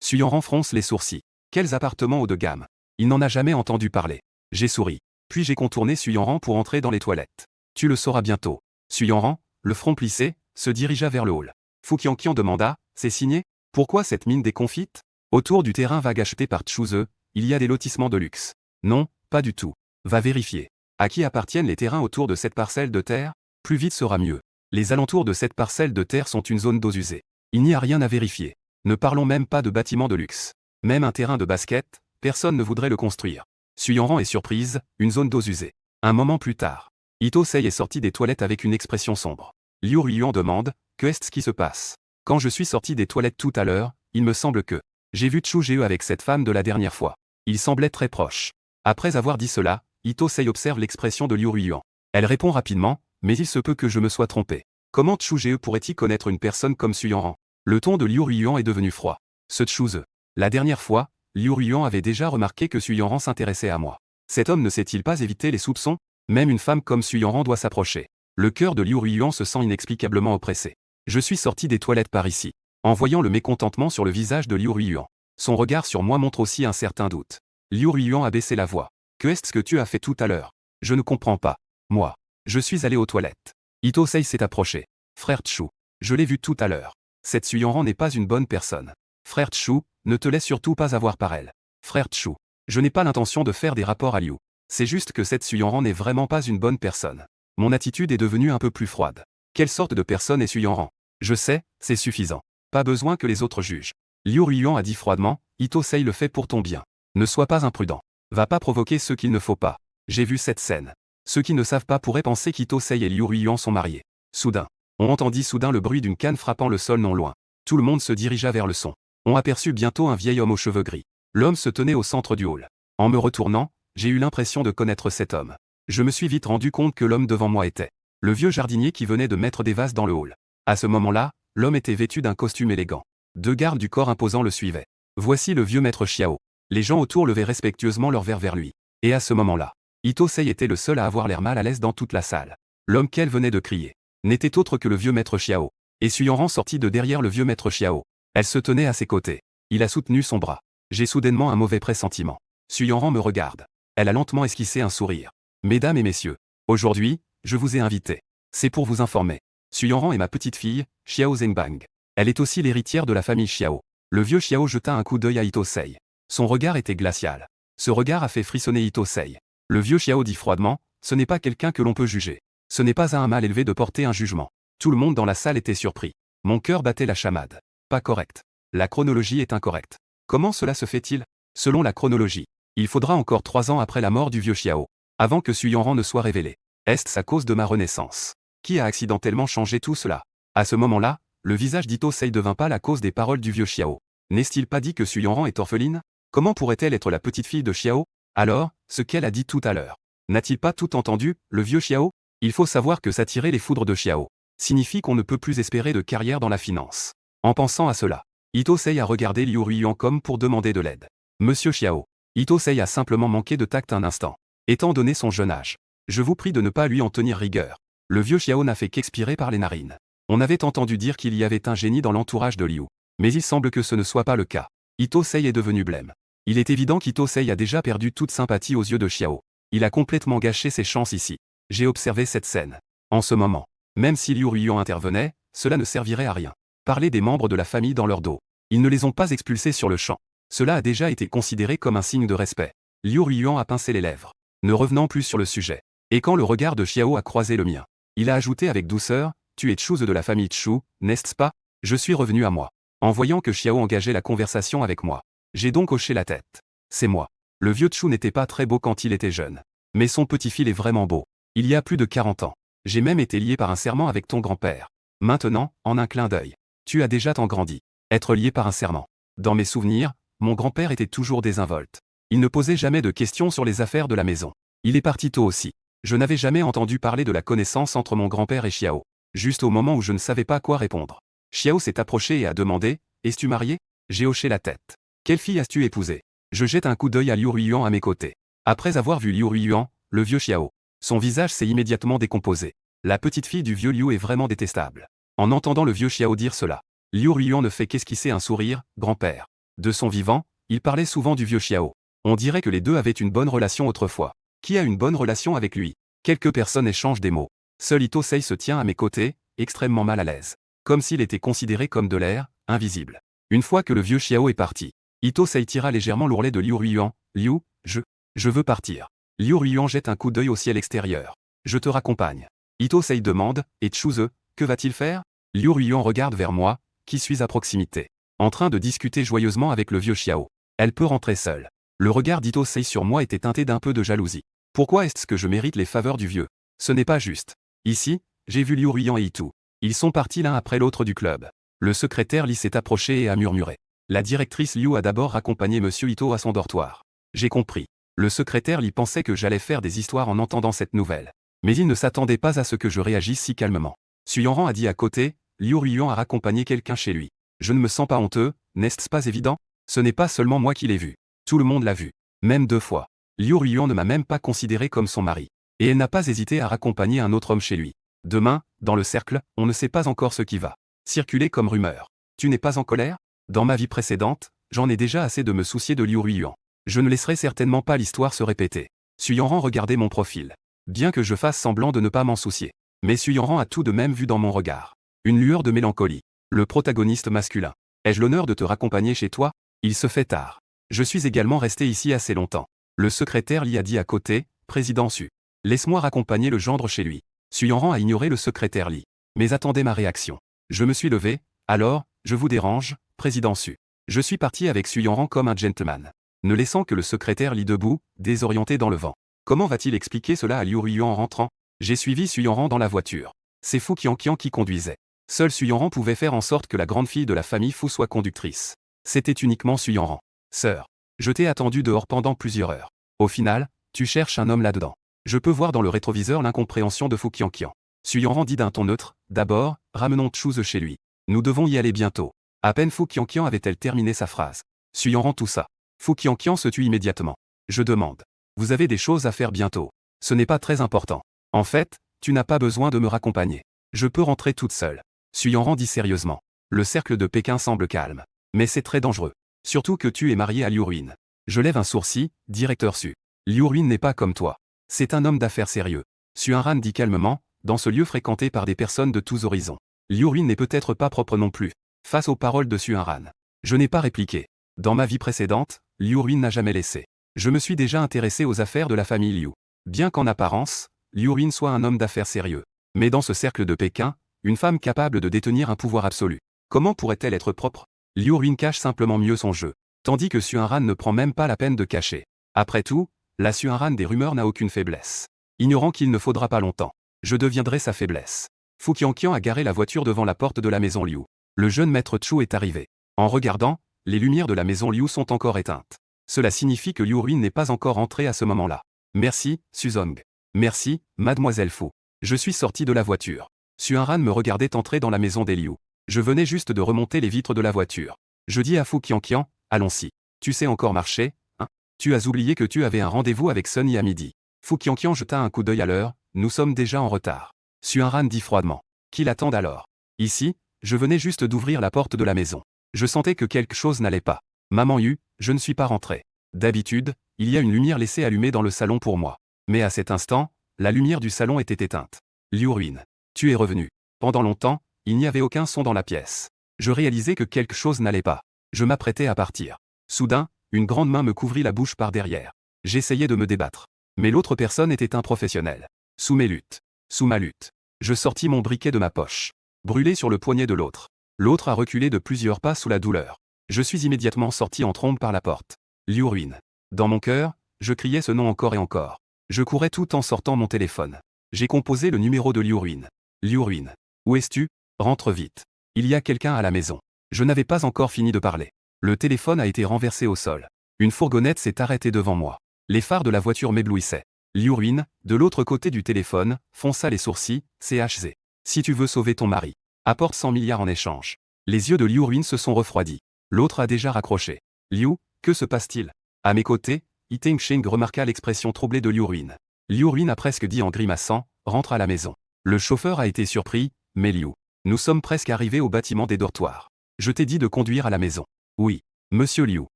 Suyanran fronce les sourcils. Quels appartements haut de gamme? Il n'en a jamais entendu parler. J'ai souri. Puis j'ai contourné Suyanran pour entrer dans les toilettes. Tu le sauras bientôt. Suyanran, le front plissé, se dirigea vers le hall. Fu Qianqian demanda, c'est signé? Pourquoi cette mine déconfite? Autour du terrain vague acheté par Tchuze, il y a des lotissements de luxe. Non, pas du tout. Va vérifier. À qui appartiennent les terrains autour de cette parcelle de terre? Plus vite sera mieux. Les alentours de cette parcelle de terre sont une zone d'eaux usées. Il n'y a rien à vérifier. Ne parlons même pas de bâtiments de luxe. Même un terrain de basket, personne ne voudrait le construire. Suyanran est surprise, une zone d'eaux usées. Un moment plus tard, Ito Sei est sorti des toilettes avec une expression sombre. Liu Ruiyuan demande, que est-ce qui se passe? Quand je suis sorti des toilettes tout à l'heure, il me semble que j'ai vu Chu Jie avec cette femme de la dernière fois. Ils semblaient très proches. Après avoir dit cela, Ito Sei observe l'expression de Liu Ruiyuan. Elle répond rapidement, mais il se peut que je me sois trompé. Comment Chu Jie pourrait-il connaître une personne comme Suyanran? Le ton de Liu Ruiyuan est devenu froid. Ce Tchuze. La dernière fois, Liu Ruiyuan avait déjà remarqué que Suyanran s'intéressait à moi. Cet homme ne sait-il pas éviter les soupçons? Même une femme comme Suyanran doit s'approcher. Le cœur de Liu Ruiyuan se sent inexplicablement oppressé. Je suis sorti des toilettes par ici. En voyant le mécontentement sur le visage de Liu Ruiyuan, son regard sur moi montre aussi un certain doute. Liu Ruiyuan a baissé la voix. Que est-ce que tu as fait tout à l'heure? Je ne comprends pas. Moi. Je suis allé aux toilettes. Ito Sei s'est approché. Frère Tchou. Je l'ai vu tout à l'heure. Cette Suyanran n'est pas une bonne personne. Frère Tchou, ne te laisse surtout pas avoir par elle. Frère Tchou. Je n'ai pas l'intention de faire des rapports à Liu. C'est juste que cette Suyanran n'est vraiment pas une bonne personne. Mon attitude est devenue un peu plus froide. Quelle sorte de personne est Suyanran? Je sais, c'est suffisant. Pas besoin que les autres jugent. Liu Ruiyuan a dit froidement, Ito Sei le fait pour ton bien. Ne sois pas imprudent. Va pas provoquer ce qu'il ne faut pas. J'ai vu cette scène. Ceux qui ne savent pas pourraient penser qu'Ito Sei et Liu Ruiyuan sont mariés. Soudain. On entendit le bruit d'une canne frappant le sol non loin. Tout le monde se dirigea vers le son. On aperçut bientôt un vieil homme aux cheveux gris. L'homme se tenait au centre du hall. En me retournant, j'ai eu l'impression de connaître cet homme. Je me suis vite rendu compte que l'homme devant moi était le vieux jardinier qui venait de mettre des vases dans le hall. À ce moment-là, l'homme était vêtu d'un costume élégant. 2 gardes du corps imposant le suivaient. Voici le vieux maître Xiao. Les gens autour levaient respectueusement leurs verres vers lui. Et à ce moment-là, Ito Sei était le seul à avoir l'air mal à l'aise dans toute la salle. L'homme qu'elle venait de crier n'était autre que le vieux maître Xiao. Et Suyanran sortit de derrière le vieux maître Xiao. Elle se tenait à ses côtés. Il a soutenu son bras. J'ai soudainement un mauvais pressentiment. Suyanran me regarde. Elle a lentement esquissé un sourire. Mesdames et messieurs, aujourd'hui, je vous ai invités. C'est pour vous informer. Suyanran est ma petite fille, Xiao Zhengbang. Elle est aussi l'héritière de la famille Xiao. Le vieux Xiao jeta un coup d'œil à Ito Sei. Son regard était glacial. Ce regard a fait frissonner Ito Sei. Le vieux Xiao dit froidement, ce n'est pas quelqu'un que l'on peut juger. Ce n'est pas à un mal élevé de porter un jugement. Tout le monde dans la salle était surpris. Mon cœur battait la chamade. Pas correct. La chronologie est incorrecte. Comment cela se fait-il? Selon la chronologie, il faudra encore 3 ans après la mort du vieux Xiao, avant que Suyanran ne soit révélé. Est-ce à cause de ma renaissance? Qui a accidentellement changé tout cela? À ce moment-là, le visage d'Ito Sei devint pâle à cause des paroles du vieux Xiao. N'est-il pas dit que Suyanran est orpheline? Comment pourrait-elle être la petite fille de Xiao? Alors, ce qu'elle a dit tout à l'heure. N'a-t-il pas tout entendu, le vieux Xiao? Il faut savoir que s'attirer les foudres de Xiao signifie qu'on ne peut plus espérer de carrière dans la finance. En pensant à cela, Ito Sei a regardé Liu Ruiyuan comme pour demander de l'aide. Monsieur Xiao. Ito Sei a simplement manqué de tact un instant. Étant donné son jeune âge, je vous prie de ne pas lui en tenir rigueur. Le vieux Xiao n'a fait qu'expirer par les narines. On avait entendu dire qu'il y avait un génie dans l'entourage de Liu. Mais il semble que ce ne soit pas le cas. Ito Sei est devenu blême. Il est évident qu'Ito Sei a déjà perdu toute sympathie aux yeux de Xiao. Il a complètement gâché ses chances ici. J'ai observé cette scène. En ce moment, même si Liu Ruiyuan intervenait, cela ne servirait à rien. Parler des membres de la famille dans leur dos. Ils ne les ont pas expulsés sur le champ. Cela a déjà été considéré comme un signe de respect. Liu Ruiyuan a pincé les lèvres, ne revenant plus sur le sujet. Et quand le regard de Xiao a croisé le mien, il a ajouté avec douceur, tu es Tchuze de la famille Tchu, n'est-ce pas? Je suis revenu à moi. En voyant que Xiao engageait la conversation avec moi, j'ai donc hoché la tête. C'est moi. Le vieux Tchu n'était pas très beau quand il était jeune. Mais son petit-fils est vraiment beau. Il y a plus de 40 ans. J'ai même été lié par un serment avec ton grand-père. Maintenant, en un clin d'œil, tu as déjà tant grandi. Être lié par un serment. Dans mes souvenirs, mon grand-père était toujours désinvolte. Il ne posait jamais de questions sur les affaires de la maison. Il est parti tôt aussi. Je n'avais jamais entendu parler de la connaissance entre mon grand-père et Xiao. Juste au moment où je ne savais pas quoi répondre. Xiao s'est approché et a demandé, es-tu marié? J'ai hoché la tête. Quelle fille as-tu épousée? Je jette un coup d'œil à Liu Ruiyuan à mes côtés. Après avoir vu Liu Ruiyuan, le vieux Xiao, son visage s'est immédiatement décomposé. La petite fille du vieux Liu est vraiment détestable. En entendant le vieux Xiao dire cela, Liu Ruiyuan ne fait qu'esquisser un sourire, grand-père. De son vivant, il parlait souvent du vieux Xiao. On dirait que les deux avaient une bonne relation autrefois. Qui a une bonne relation avec lui? Quelques personnes échangent des mots. Seul Ito Sei se tient à mes côtés, extrêmement mal à l'aise. Comme s'il était considéré comme de l'air, invisible. Une fois que le vieux Xiao est parti, Ito Sei tira légèrement l'ourlet de Liu Ruiyuan. Liu, je veux partir. Liu Ruiyuan jette un coup d'œil au ciel extérieur. Je te raccompagne. Ito Sei demande, et Chuze, que va-t-il faire? Liu Ruiyuan regarde vers moi, qui suis à proximité. En train de discuter joyeusement avec le vieux Xiao. Elle peut rentrer seule. Le regard d'Ito Sei sur moi était teinté d'un peu de jalousie. Pourquoi est-ce que je mérite les faveurs du vieux? Ce n'est pas juste. Ici, j'ai vu Liu Ruiyuan et Itu. Ils sont partis l'un après l'autre du club. Le secrétaire Li s'est approché et a murmuré. La directrice Liu a d'abord accompagné Monsieur Ito à son dortoir. J'ai compris. Le secrétaire Li pensait que j'allais faire des histoires en entendant cette nouvelle. Mais il ne s'attendait pas à ce que je réagisse si calmement. Suyanran a dit à côté, Liu Ruiyuan a raccompagné quelqu'un chez lui. Je ne me sens pas honteux, n'est-ce pas évident? Ce n'est pas seulement moi qui l'ai vu. Tout le monde l'a vu. Même 2 fois. Liu Ruiyuan ne m'a même pas considéré comme son mari. Et elle n'a pas hésité à raccompagner un autre homme chez lui. Demain, dans le cercle, on ne sait pas encore ce qui va circuler comme rumeur. Tu n'es pas en colère? Dans ma vie précédente, j'en ai déjà assez de me soucier de Liu Ruiyuan. Je ne laisserai certainement pas l'histoire se répéter. Suyanran regardait mon profil. Bien que je fasse semblant de ne pas m'en soucier. Mais Suyanran a tout de même vu dans mon regard une lueur de mélancolie. Le protagoniste masculin. Ai-je l'honneur de te raccompagner chez toi? Il se fait tard. Je suis également resté ici assez longtemps. Le secrétaire Li a dit à côté, président Su. Laisse-moi raccompagner le gendre chez lui. Suyanran a ignoré le secrétaire Li. Mais attendez ma réaction. Je me suis levé. Alors, je vous dérange, président Su. Je suis parti avec Suyanran comme un gentleman. Ne laissant que le secrétaire Li debout, désorienté dans le vent. Comment va-t-il expliquer cela à Liu Ruiyuan en rentrant? J'ai suivi Suyanran dans la voiture. C'est Fu Qianqian qui conduisait. Seul Suyanran pouvait faire en sorte que la grande fille de la famille Fu soit conductrice. C'était uniquement Suyanran. Sœur. Je t'ai attendu dehors pendant plusieurs heures. Au final, tu cherches un homme là-dedans. Je peux voir dans le rétroviseur l'incompréhension de Fu Qianqian. Suyanran dit d'un ton neutre, d'abord, ramenons Chuze chez lui. Nous devons y aller bientôt. À peine Fu Qianqian avait-elle terminé sa phrase. Suyanran toussa. Fu Qianqian se tut immédiatement. Je demande. Vous avez des choses à faire bientôt. Ce n'est pas très important. En fait, tu n'as pas besoin de me raccompagner. Je peux rentrer toute seule. Suyanran dit sérieusement. Le cercle de Pékin semble calme. Mais c'est très dangereux. Surtout que tu es marié à Liu Ruin. Je lève un sourcil, directeur Su. Liu Ruin n'est pas comme toi. C'est un homme d'affaires sérieux. Suyanran dit calmement, dans ce lieu fréquenté par des personnes de tous horizons. Liu Ruin n'est peut-être pas propre non plus. Face aux paroles de Suyanran. Je n'ai pas répliqué. Dans ma vie précédente, Liu Ruin n'a jamais laissé. Je me suis déjà intéressé aux affaires de la famille Liu. Bien qu'en apparence, Liu Ruin soit un homme d'affaires sérieux. Mais dans ce cercle de Pékin, une femme capable de détenir un pouvoir absolu. Comment pourrait-elle être propre? Liu Ruin cache simplement mieux son jeu. Tandis que Suyanran ne prend même pas la peine de cacher. Après tout, la Suyanran des rumeurs n'a aucune faiblesse. Ignorant qu'il ne faudra pas longtemps. Je deviendrai sa faiblesse. Fu Qianqian a garé la voiture devant la porte de la maison Liu. Le jeune maître Chu est arrivé. En regardant, les lumières de la maison Liu sont encore éteintes. Cela signifie que Liu Ruin n'est pas encore entré à ce moment-là. Merci, Suzong. Merci, mademoiselle Fu. Je suis sorti de la voiture. Suyanran me regardait entrer dans la maison des Liu. Je venais juste de remonter les vitres de la voiture. Je dis à Fu Qianqian, allons-y. Tu sais encore marcher, hein? Tu as oublié que tu avais un rendez-vous avec Sunny à midi. Fu Qianqian jeta un coup d'œil à l'heure, nous sommes déjà en retard. Suyanran dit froidement. Qu'il attende alors? Ici, je venais juste d'ouvrir la porte de la maison. Je sentais que quelque chose n'allait pas. Maman Yu, je ne suis pas rentré. D'habitude, il y a une lumière laissée allumée dans le salon pour moi. Mais à cet instant, la lumière du salon était éteinte. Liu Ruin. Tu es revenu. Pendant longtemps, il n'y avait aucun son dans la pièce. Je réalisais que quelque chose n'allait pas. Je m'apprêtais à partir. Soudain, une grande main me couvrit la bouche par derrière. J'essayais de me débattre. Mais l'autre personne était un professionnel. Sous mes luttes. Sous ma lutte. Je sortis mon briquet de ma poche. Brûlé sur le poignet de l'autre. L'autre a reculé de plusieurs pas sous la douleur. Je suis immédiatement sorti en trombe par la porte. Liu Ruin. Dans mon cœur, je criais ce nom encore et encore. Je courais tout en sortant mon téléphone. J'ai composé le numéro de Liu Ruin. Liu Ruin. Où es-tu? Rentre vite. Il y a quelqu'un à la maison. Je n'avais pas encore fini de parler. Le téléphone a été renversé au sol. Une fourgonnette s'est arrêtée devant moi. Les phares de la voiture m'éblouissaient. Liu Ruin, de l'autre côté du téléphone, fonça les sourcils, CHZ. Si tu veux sauver ton mari, apporte 100 milliards en échange. Les yeux de Liu Ruin se sont refroidis. L'autre a déjà raccroché. Liu, que se passe-t-il? À mes côtés, Yi Tengsheng remarqua l'expression troublée de Liu Ruin. Liu Ruin a presque dit en grimaçant, rentre à la maison. Le chauffeur a été surpris, mais Liu. Nous sommes presque arrivés au bâtiment des dortoirs. Je t'ai dit de conduire à la maison. Oui. Monsieur Liu.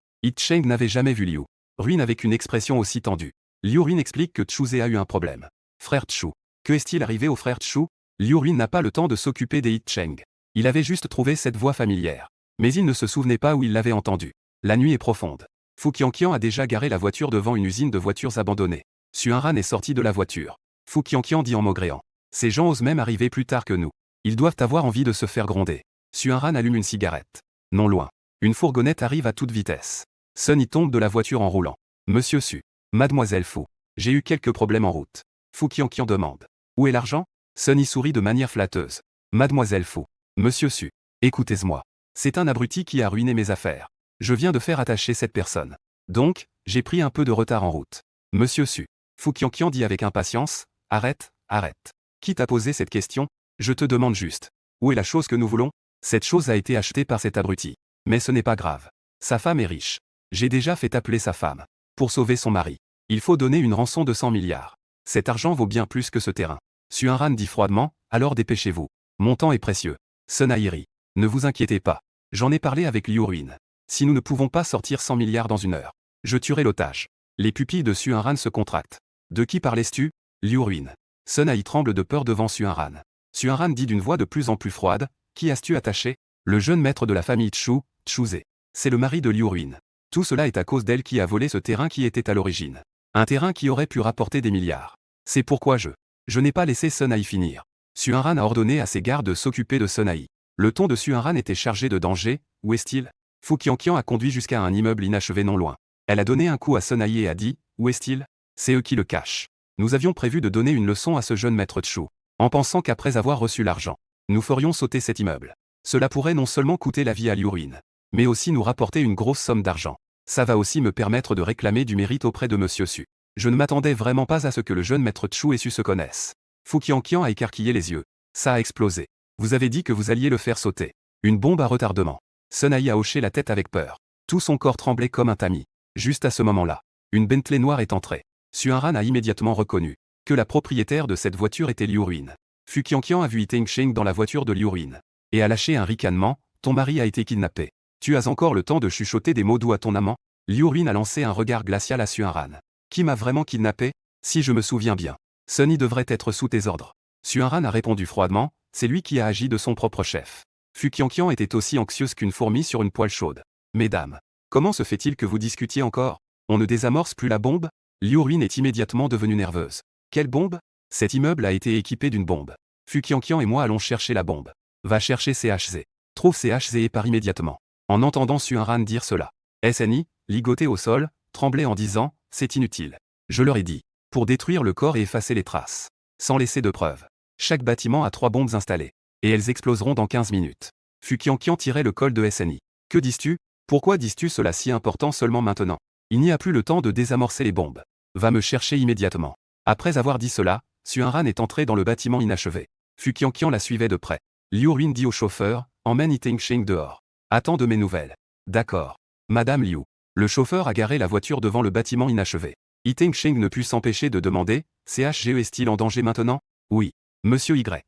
Yi Tengsheng n'avait jamais vu Liu Ruin avec une expression aussi tendue. Liu Ruin explique que Chuzé a eu un problème. Frère Chu. Que est-il arrivé au frère Chu? Liu Ruin n'a pas le temps de s'occuper des Yi Tengsheng. Il avait juste trouvé cette voix familière. Mais il ne se souvenait pas où il l'avait entendue. La nuit est profonde. Fu Qianqian a déjà garé la voiture devant une usine de voitures abandonnée. Xuanran est sorti de la voiture. Fu Qianqian dit en maugréant. Ces gens osent même arriver plus tard que nous. Ils doivent avoir envie de se faire gronder. Xuanran allume une cigarette. Non loin. Une fourgonnette arrive à toute vitesse. Sun y tombe de la voiture en roulant. Monsieur Su. Mademoiselle Fu. J'ai eu quelques problèmes en route. Fu Qianqian demande. Où est l'argent? Sun y sourit de manière flatteuse. Mademoiselle Fu. Monsieur Su. Écoutez-moi. C'est un abruti qui a ruiné mes affaires. Je viens de faire attacher cette personne. Donc, j'ai pris un peu de retard en route. Monsieur Su. Fu Qianqian dit avec impatience. Arrête, arrête. Qui t'a posé cette question? Je te demande juste. Où est la chose que nous voulons? Cette chose a été achetée par cet abruti. Mais ce n'est pas grave. Sa femme est riche. J'ai déjà fait appeler sa femme. Pour sauver son mari. Il faut donner une rançon de 100 milliards. Cet argent vaut bien plus que ce terrain. Xuanran dit froidement, alors dépêchez-vous. Mon temps est précieux. Sun a ri. Ne vous inquiétez pas. J'en ai parlé avec Liu Ruin. Si nous ne pouvons pas sortir 100 milliards dans une heure, je tuerai l'otage. Les pupilles de Xuanran se contractent. De qui parlais-tu? Liu Ruin. Sun Ai tremble de peur devant Xuanran. Xuanran dit d'une voix de plus en plus froide, qui as-tu attaché? Le jeune maître de la famille Chu, Chuzé. C'est le mari de Liu Ruin. Tout cela est à cause d'elle qui a volé ce terrain qui était à l'origine. Un terrain qui aurait pu rapporter des milliards. C'est pourquoi je n'ai pas laissé Sun Ai finir. Xuanran a ordonné à ses gardes de s'occuper de Sun Ai. Le ton de Xuanran était chargé de danger. Où est-il? Fu Qianqian a conduit jusqu'à un immeuble inachevé non loin. Elle a donné un coup à Sun Ai et a dit, où est-il? C'est eux qui le cachent. Nous avions prévu de donner une leçon à ce jeune maître Chu, en pensant qu'après avoir reçu l'argent, nous ferions sauter cet immeuble. Cela pourrait non seulement coûter la vie à Liu Ruin, mais aussi nous rapporter une grosse somme d'argent. Ça va aussi me permettre de réclamer du mérite auprès de Monsieur Su. Je ne m'attendais vraiment pas à ce que le jeune maître Chu et Su se connaissent. Fu Qianqian a écarquillé les yeux. Ça a explosé. Vous avez dit que vous alliez le faire sauter. Une bombe à retardement. Sun Ai a hoché la tête avec peur. Tout son corps tremblait comme un tamis. Juste à ce moment-là, une Bentley noire est entrée. Xuanran a immédiatement reconnu que la propriétaire de cette voiture était Liu Ruin. Fu Qianqian a vu Yi Tengsheng dans la voiture de Liu Ruin et a lâché un ricanement. Ton mari a été kidnappé. Tu as encore le temps de chuchoter des mots doux à ton amant? Liu Ruin a lancé un regard glacial à Xuanran. Qui m'a vraiment kidnappé? Si je me souviens bien. Sun Yi devrait être sous tes ordres. Xuanran a répondu froidement, c'est lui qui a agi de son propre chef. Fu Qianqian était aussi anxieuse qu'une fourmi sur une poêle chaude. Mesdames, comment se fait-il que vous discutiez encore? On ne désamorce plus la bombe? Liu Ruin est immédiatement devenue nerveuse. Quelle bombe? Cet immeuble a été équipé d'une bombe. Fu Qianqian et moi allons chercher la bombe. Va chercher CHZ. Trouve CHZ et pars immédiatement. En entendant Xuanran dire cela, SNI, ligoté au sol, tremblait en disant, c'est inutile. Je leur ai dit. Pour détruire le corps et effacer les traces. Sans laisser de preuves. Chaque bâtiment a 3 bombes installées. Et elles exploseront dans 15 minutes. Fu Qianqian tirait le col de SNI. Que dis-tu? Pourquoi dis-tu cela si important seulement maintenant? Il n'y a plus le temps de désamorcer les bombes. Va me chercher immédiatement. Après avoir dit cela, Xuanran est entré dans le bâtiment inachevé. Fu Qianqian la suivait de près. Liu Ruin dit au chauffeur, emmène Yi Tengsheng dehors. Attends de mes nouvelles. D'accord. Madame Liu. Le chauffeur a garé la voiture devant le bâtiment inachevé. Yi Tengsheng ne put s'empêcher de demander, CHGE est-il en danger maintenant? Oui. Monsieur Y.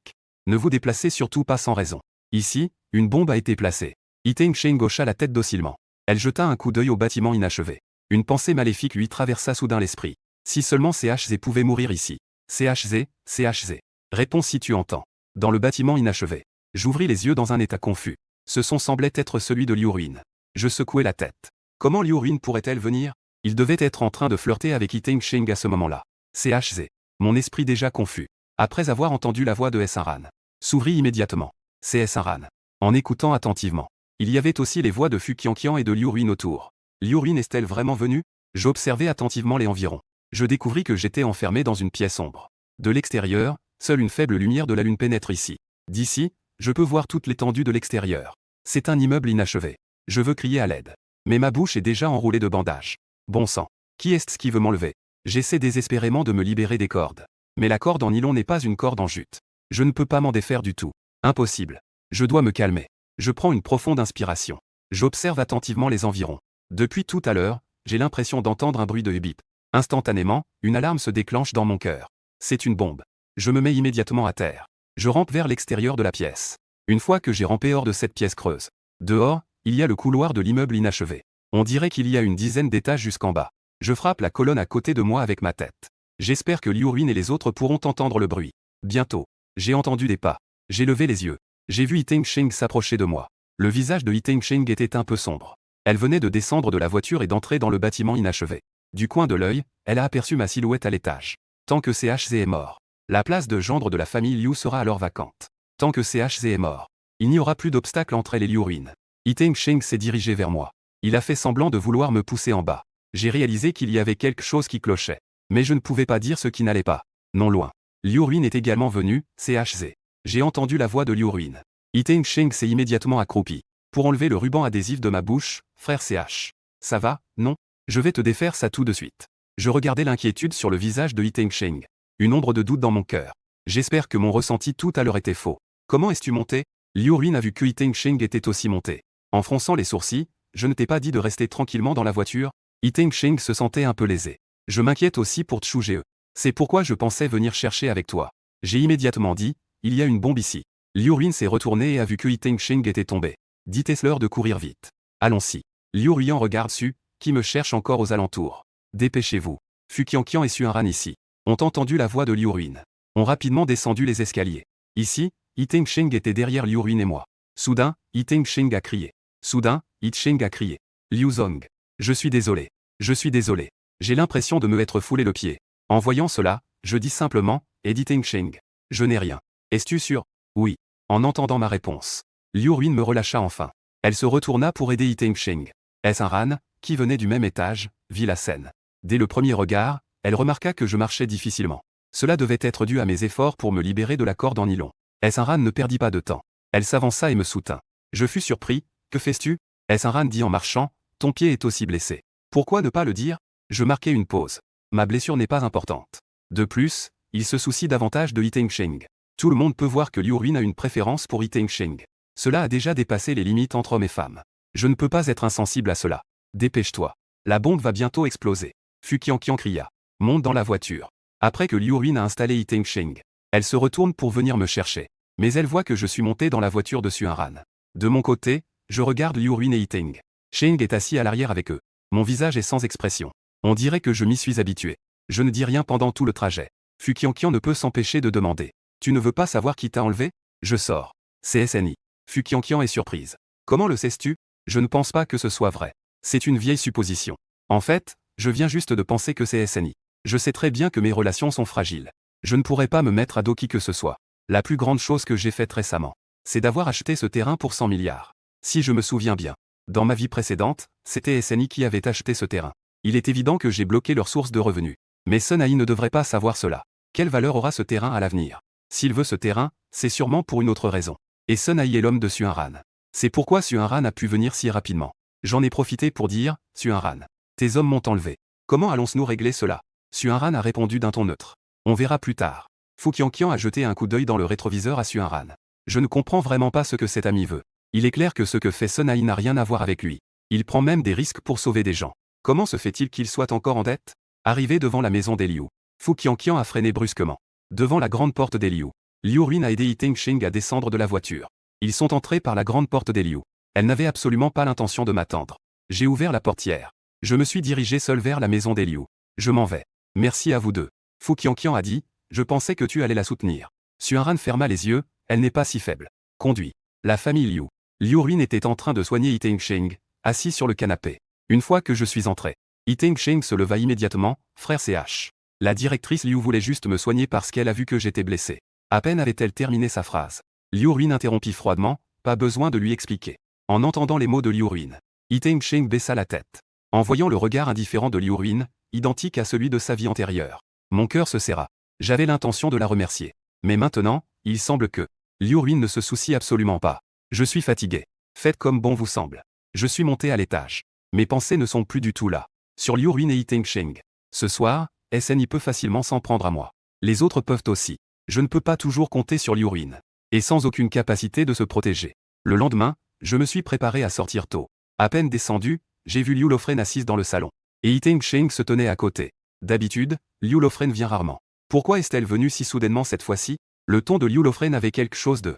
Ne vous déplacez surtout pas sans raison. Ici, une bombe a été placée. Yi Tengsheng hocha la tête docilement. Elle jeta un coup d'œil au bâtiment inachevé. Une pensée maléfique lui traversa soudain l'esprit. Si seulement CHZ pouvait mourir ici. CHZ, CHZ. Réponds si tu entends. Dans le bâtiment inachevé. J'ouvris les yeux dans un état confus. Ce son semblait être celui de Liu Ruin. Je secouai la tête. Comment Liu Ruin pourrait-elle venir? Il devait être en train de flirter avec Yi Tengsheng à ce moment-là. CHZ. Mon esprit déjà confus. Après avoir entendu la voix de Sunran. S'ouvrit immédiatement. C'est Sunran. En écoutant attentivement. Il y avait aussi les voix de Fu Qianqian et de Liu Ruin autour. Liu Ruin est-elle vraiment venue? J'observais attentivement les environs. Je découvris que j'étais enfermé dans une pièce sombre. De l'extérieur, seule une faible lumière de la lune pénètre ici. D'ici, je peux voir toute l'étendue de l'extérieur. C'est un immeuble inachevé. Je veux crier à l'aide. Mais ma bouche est déjà enroulée de bandages. Bon sang. Qui est-ce qui veut m'enlever? J'essaie désespérément de me libérer des cordes. Mais la corde en nylon n'est pas une corde en jute. Je ne peux pas m'en défaire du tout. Impossible. Je dois me calmer. Je prends une profonde inspiration. J'observe attentivement les environs. Depuis tout à l'heure, j'ai l'impression d'entendre un bruit de bip. Instantanément, une alarme se déclenche dans mon cœur. C'est une bombe. Je me mets immédiatement à terre. Je rampe vers l'extérieur de la pièce. Une fois que j'ai rampé hors de cette pièce creuse, dehors, il y a le couloir de l'immeuble inachevé. On dirait qu'il y a une dizaine d'étages jusqu'en bas. Je frappe la colonne à côté de moi avec ma tête. J'espère que Liu Ruin et les autres pourront entendre le bruit. Bientôt. J'ai entendu des pas. J'ai levé les yeux. J'ai vu Yiteng Sheng s'approcher de moi. Le visage de Yiteng Sheng était un peu sombre. Elle venait de descendre de la voiture et d'entrer dans le bâtiment inachevé. Du coin de l'œil, elle a aperçu ma silhouette à l'étage. Tant que CHZ est mort, la place de gendre de la famille Liu sera alors vacante. Tant que CHZ est mort, il n'y aura plus d'obstacle entre elle et Liu Ruin. Yiteng Sheng s'est dirigé vers moi. Il a fait semblant de vouloir me pousser en bas. J'ai réalisé qu'il y avait quelque chose qui clochait. Mais je ne pouvais pas dire ce qui n'allait pas. Non loin. Liu Ruin est également venu, CHZ. J'ai entendu la voix de Liu Ruin. Yiteng Sheng s'est immédiatement accroupi. Pour enlever le ruban adhésif de ma bouche, frère CH. Ça va, non? Je vais te défaire ça tout de suite. Je regardais l'inquiétude sur le visage de Yiteng Sheng. Une ombre de doute dans mon cœur. J'espère que mon ressenti tout à l'heure était faux. Comment es-tu monté? Liu Ruin a vu que Yiteng Sheng était aussi monté. En fronçant les sourcils, je ne t'ai pas dit de rester tranquillement dans la voiture? Yiteng Sheng se sentait un peu lésé. Je m'inquiète aussi pour Tsu-ge. C'est pourquoi je pensais venir chercher avec toi. J'ai immédiatement dit, il y a une bombe ici. Liu Ruin s'est retourné et a vu que Yiteng Sheng était tombé. Dites-leur de courir vite. Allons-y. Liu Ruin regarde Su, qui me cherche encore aux alentours. Dépêchez-vous. Fu Qianqian et Su Hanran ici ont entendu la voix de Liu Ruin. Ont rapidement descendu les escaliers. Ici, Yiteng Sheng était derrière Liu Ruin et moi. Soudain, Yiteng Sheng a crié. Soudain, Yit Sheng a crié. Liu Zong. Je suis désolé. Je suis désolé. J'ai l'impression de me être foulé le pied. En voyant cela, je dis simplement, et Yiteng Sheng. Je n'ai rien. Es-tu sûr? Oui. En entendant ma réponse, Liu Ruin me relâcha enfin. Elle se retourna pour aider Yiteng Sheng. Hanran, qui venait du même étage, vit la scène. Dès le premier regard, elle remarqua que je marchais difficilement. Cela devait être dû à mes efforts pour me libérer de la corde en nylon. Hanran ne perdit pas de temps. Elle s'avança et me soutint. Je fus surpris. Que fais-tu? Hanran dit en marchant. Ton pied est aussi blessé. Pourquoi ne pas le dire? Je marquai une pause. Ma blessure n'est pas importante. De plus, il se soucie davantage de Yiteng Sheng. Tout le monde peut voir que Liu Ruin a une préférence pour Yiteng Sheng. Cela a déjà dépassé les limites entre hommes et femmes. Je ne peux pas être insensible à cela. Dépêche-toi. La bombe va bientôt exploser. Fu Qianqian cria. Monte dans la voiture. Après que Liu Ruin a installé Yiteng Sheng, elle se retourne pour venir me chercher. Mais elle voit que je suis monté dans la voiture de Su Hanran. De mon côté, je regarde Liu Ruin et Yiteng Sheng est assis à l'arrière avec eux. Mon visage est sans expression. On dirait que je m'y suis habitué. Je ne dis rien pendant tout le trajet. Fu Qianqian ne peut s'empêcher de demander. Tu ne veux pas savoir qui t'a enlevé? Je sors. C'est SNI. Fu Qianqian est surprise. Comment le sais-tu? Je ne pense pas que ce soit vrai. C'est une vieille supposition. En fait, je viens juste de penser que c'est SNI. Je sais très bien que mes relations sont fragiles. Je ne pourrais pas me mettre à dos qui que ce soit. La plus grande chose que j'ai faite récemment, c'est d'avoir acheté ce terrain pour 100 milliards. Si je me souviens bien. Dans ma vie précédente, c'était SNI qui avait acheté ce terrain. Il est évident que j'ai bloqué leur source de revenus. Mais Sun Ai ne devrait pas savoir cela. Quelle valeur aura ce terrain à l'avenir? S'il veut ce terrain, c'est sûrement pour une autre raison. Et Sun Ai est l'homme de Su Hanran. C'est pourquoi Su Hanran a pu venir si rapidement. J'en ai profité pour dire, Su Hanran, tes hommes m'ont enlevé. Comment allons-nous régler cela? Su Hanran a répondu d'un ton neutre. On verra plus tard. Fu Qianqian a jeté un coup d'œil dans le rétroviseur à Su Hanran. Je ne comprends vraiment pas ce que cet ami veut. Il est clair que ce que fait Sun Ai n'a rien à voir avec lui. Il prend même des risques pour sauver des gens. Comment se fait-il qu'il soit encore en dette? Arrivé devant la maison des Liu, Fu Qianqian a freiné brusquement. Devant la grande porte des Liu, Liu Ruin a aidé Yiteng Sheng à descendre de la voiture. Ils sont entrés par la grande porte des Liu. Elle n'avait absolument pas l'intention de m'attendre. J'ai ouvert la portière. Je me suis dirigé seul vers la maison des Liu. Je m'en vais. Merci à vous deux. Fu Qianqian a dit, je pensais que tu allais la soutenir. Su Hanran ferma les yeux, elle n'est pas si faible. Conduit. La famille Liu. Liu Ruin était en train de soigner Yiteng Sheng, assis sur le canapé. Une fois que je suis entré, Yiteng Sheng se leva immédiatement, frère CH. La directrice Liu voulait juste me soigner parce qu'elle a vu que j'étais blessé. À peine avait-elle terminé sa phrase. Liu Ruin interrompit froidement, pas besoin de lui expliquer. En entendant les mots de Liu Ruin, Yiteng Sheng baissa la tête. En voyant le regard indifférent de Liu Ruin, identique à celui de sa vie antérieure, mon cœur se serra. J'avais l'intention de la remercier. Mais maintenant, il semble que Liu Ruin ne se soucie absolument pas. Je suis fatigué. Faites comme bon vous semble. Je suis monté à l'étage. Mes pensées ne sont plus du tout là. Sur Liu Ruin et Yiteng Sheng. Ce soir, SNI peut facilement s'en prendre à moi. Les autres peuvent aussi. Je ne peux pas toujours compter sur Liu Ruin. Et sans aucune capacité de se protéger. Le lendemain, je me suis préparé à sortir tôt. À peine descendu, j'ai vu Liu Lofren assise dans le salon. Et Yi Tengsheng se tenait à côté. D'habitude, Liu Lofren vient rarement. Pourquoi est-elle venue si soudainement cette fois-ci? Le ton de Liu Lofren avait quelque chose de...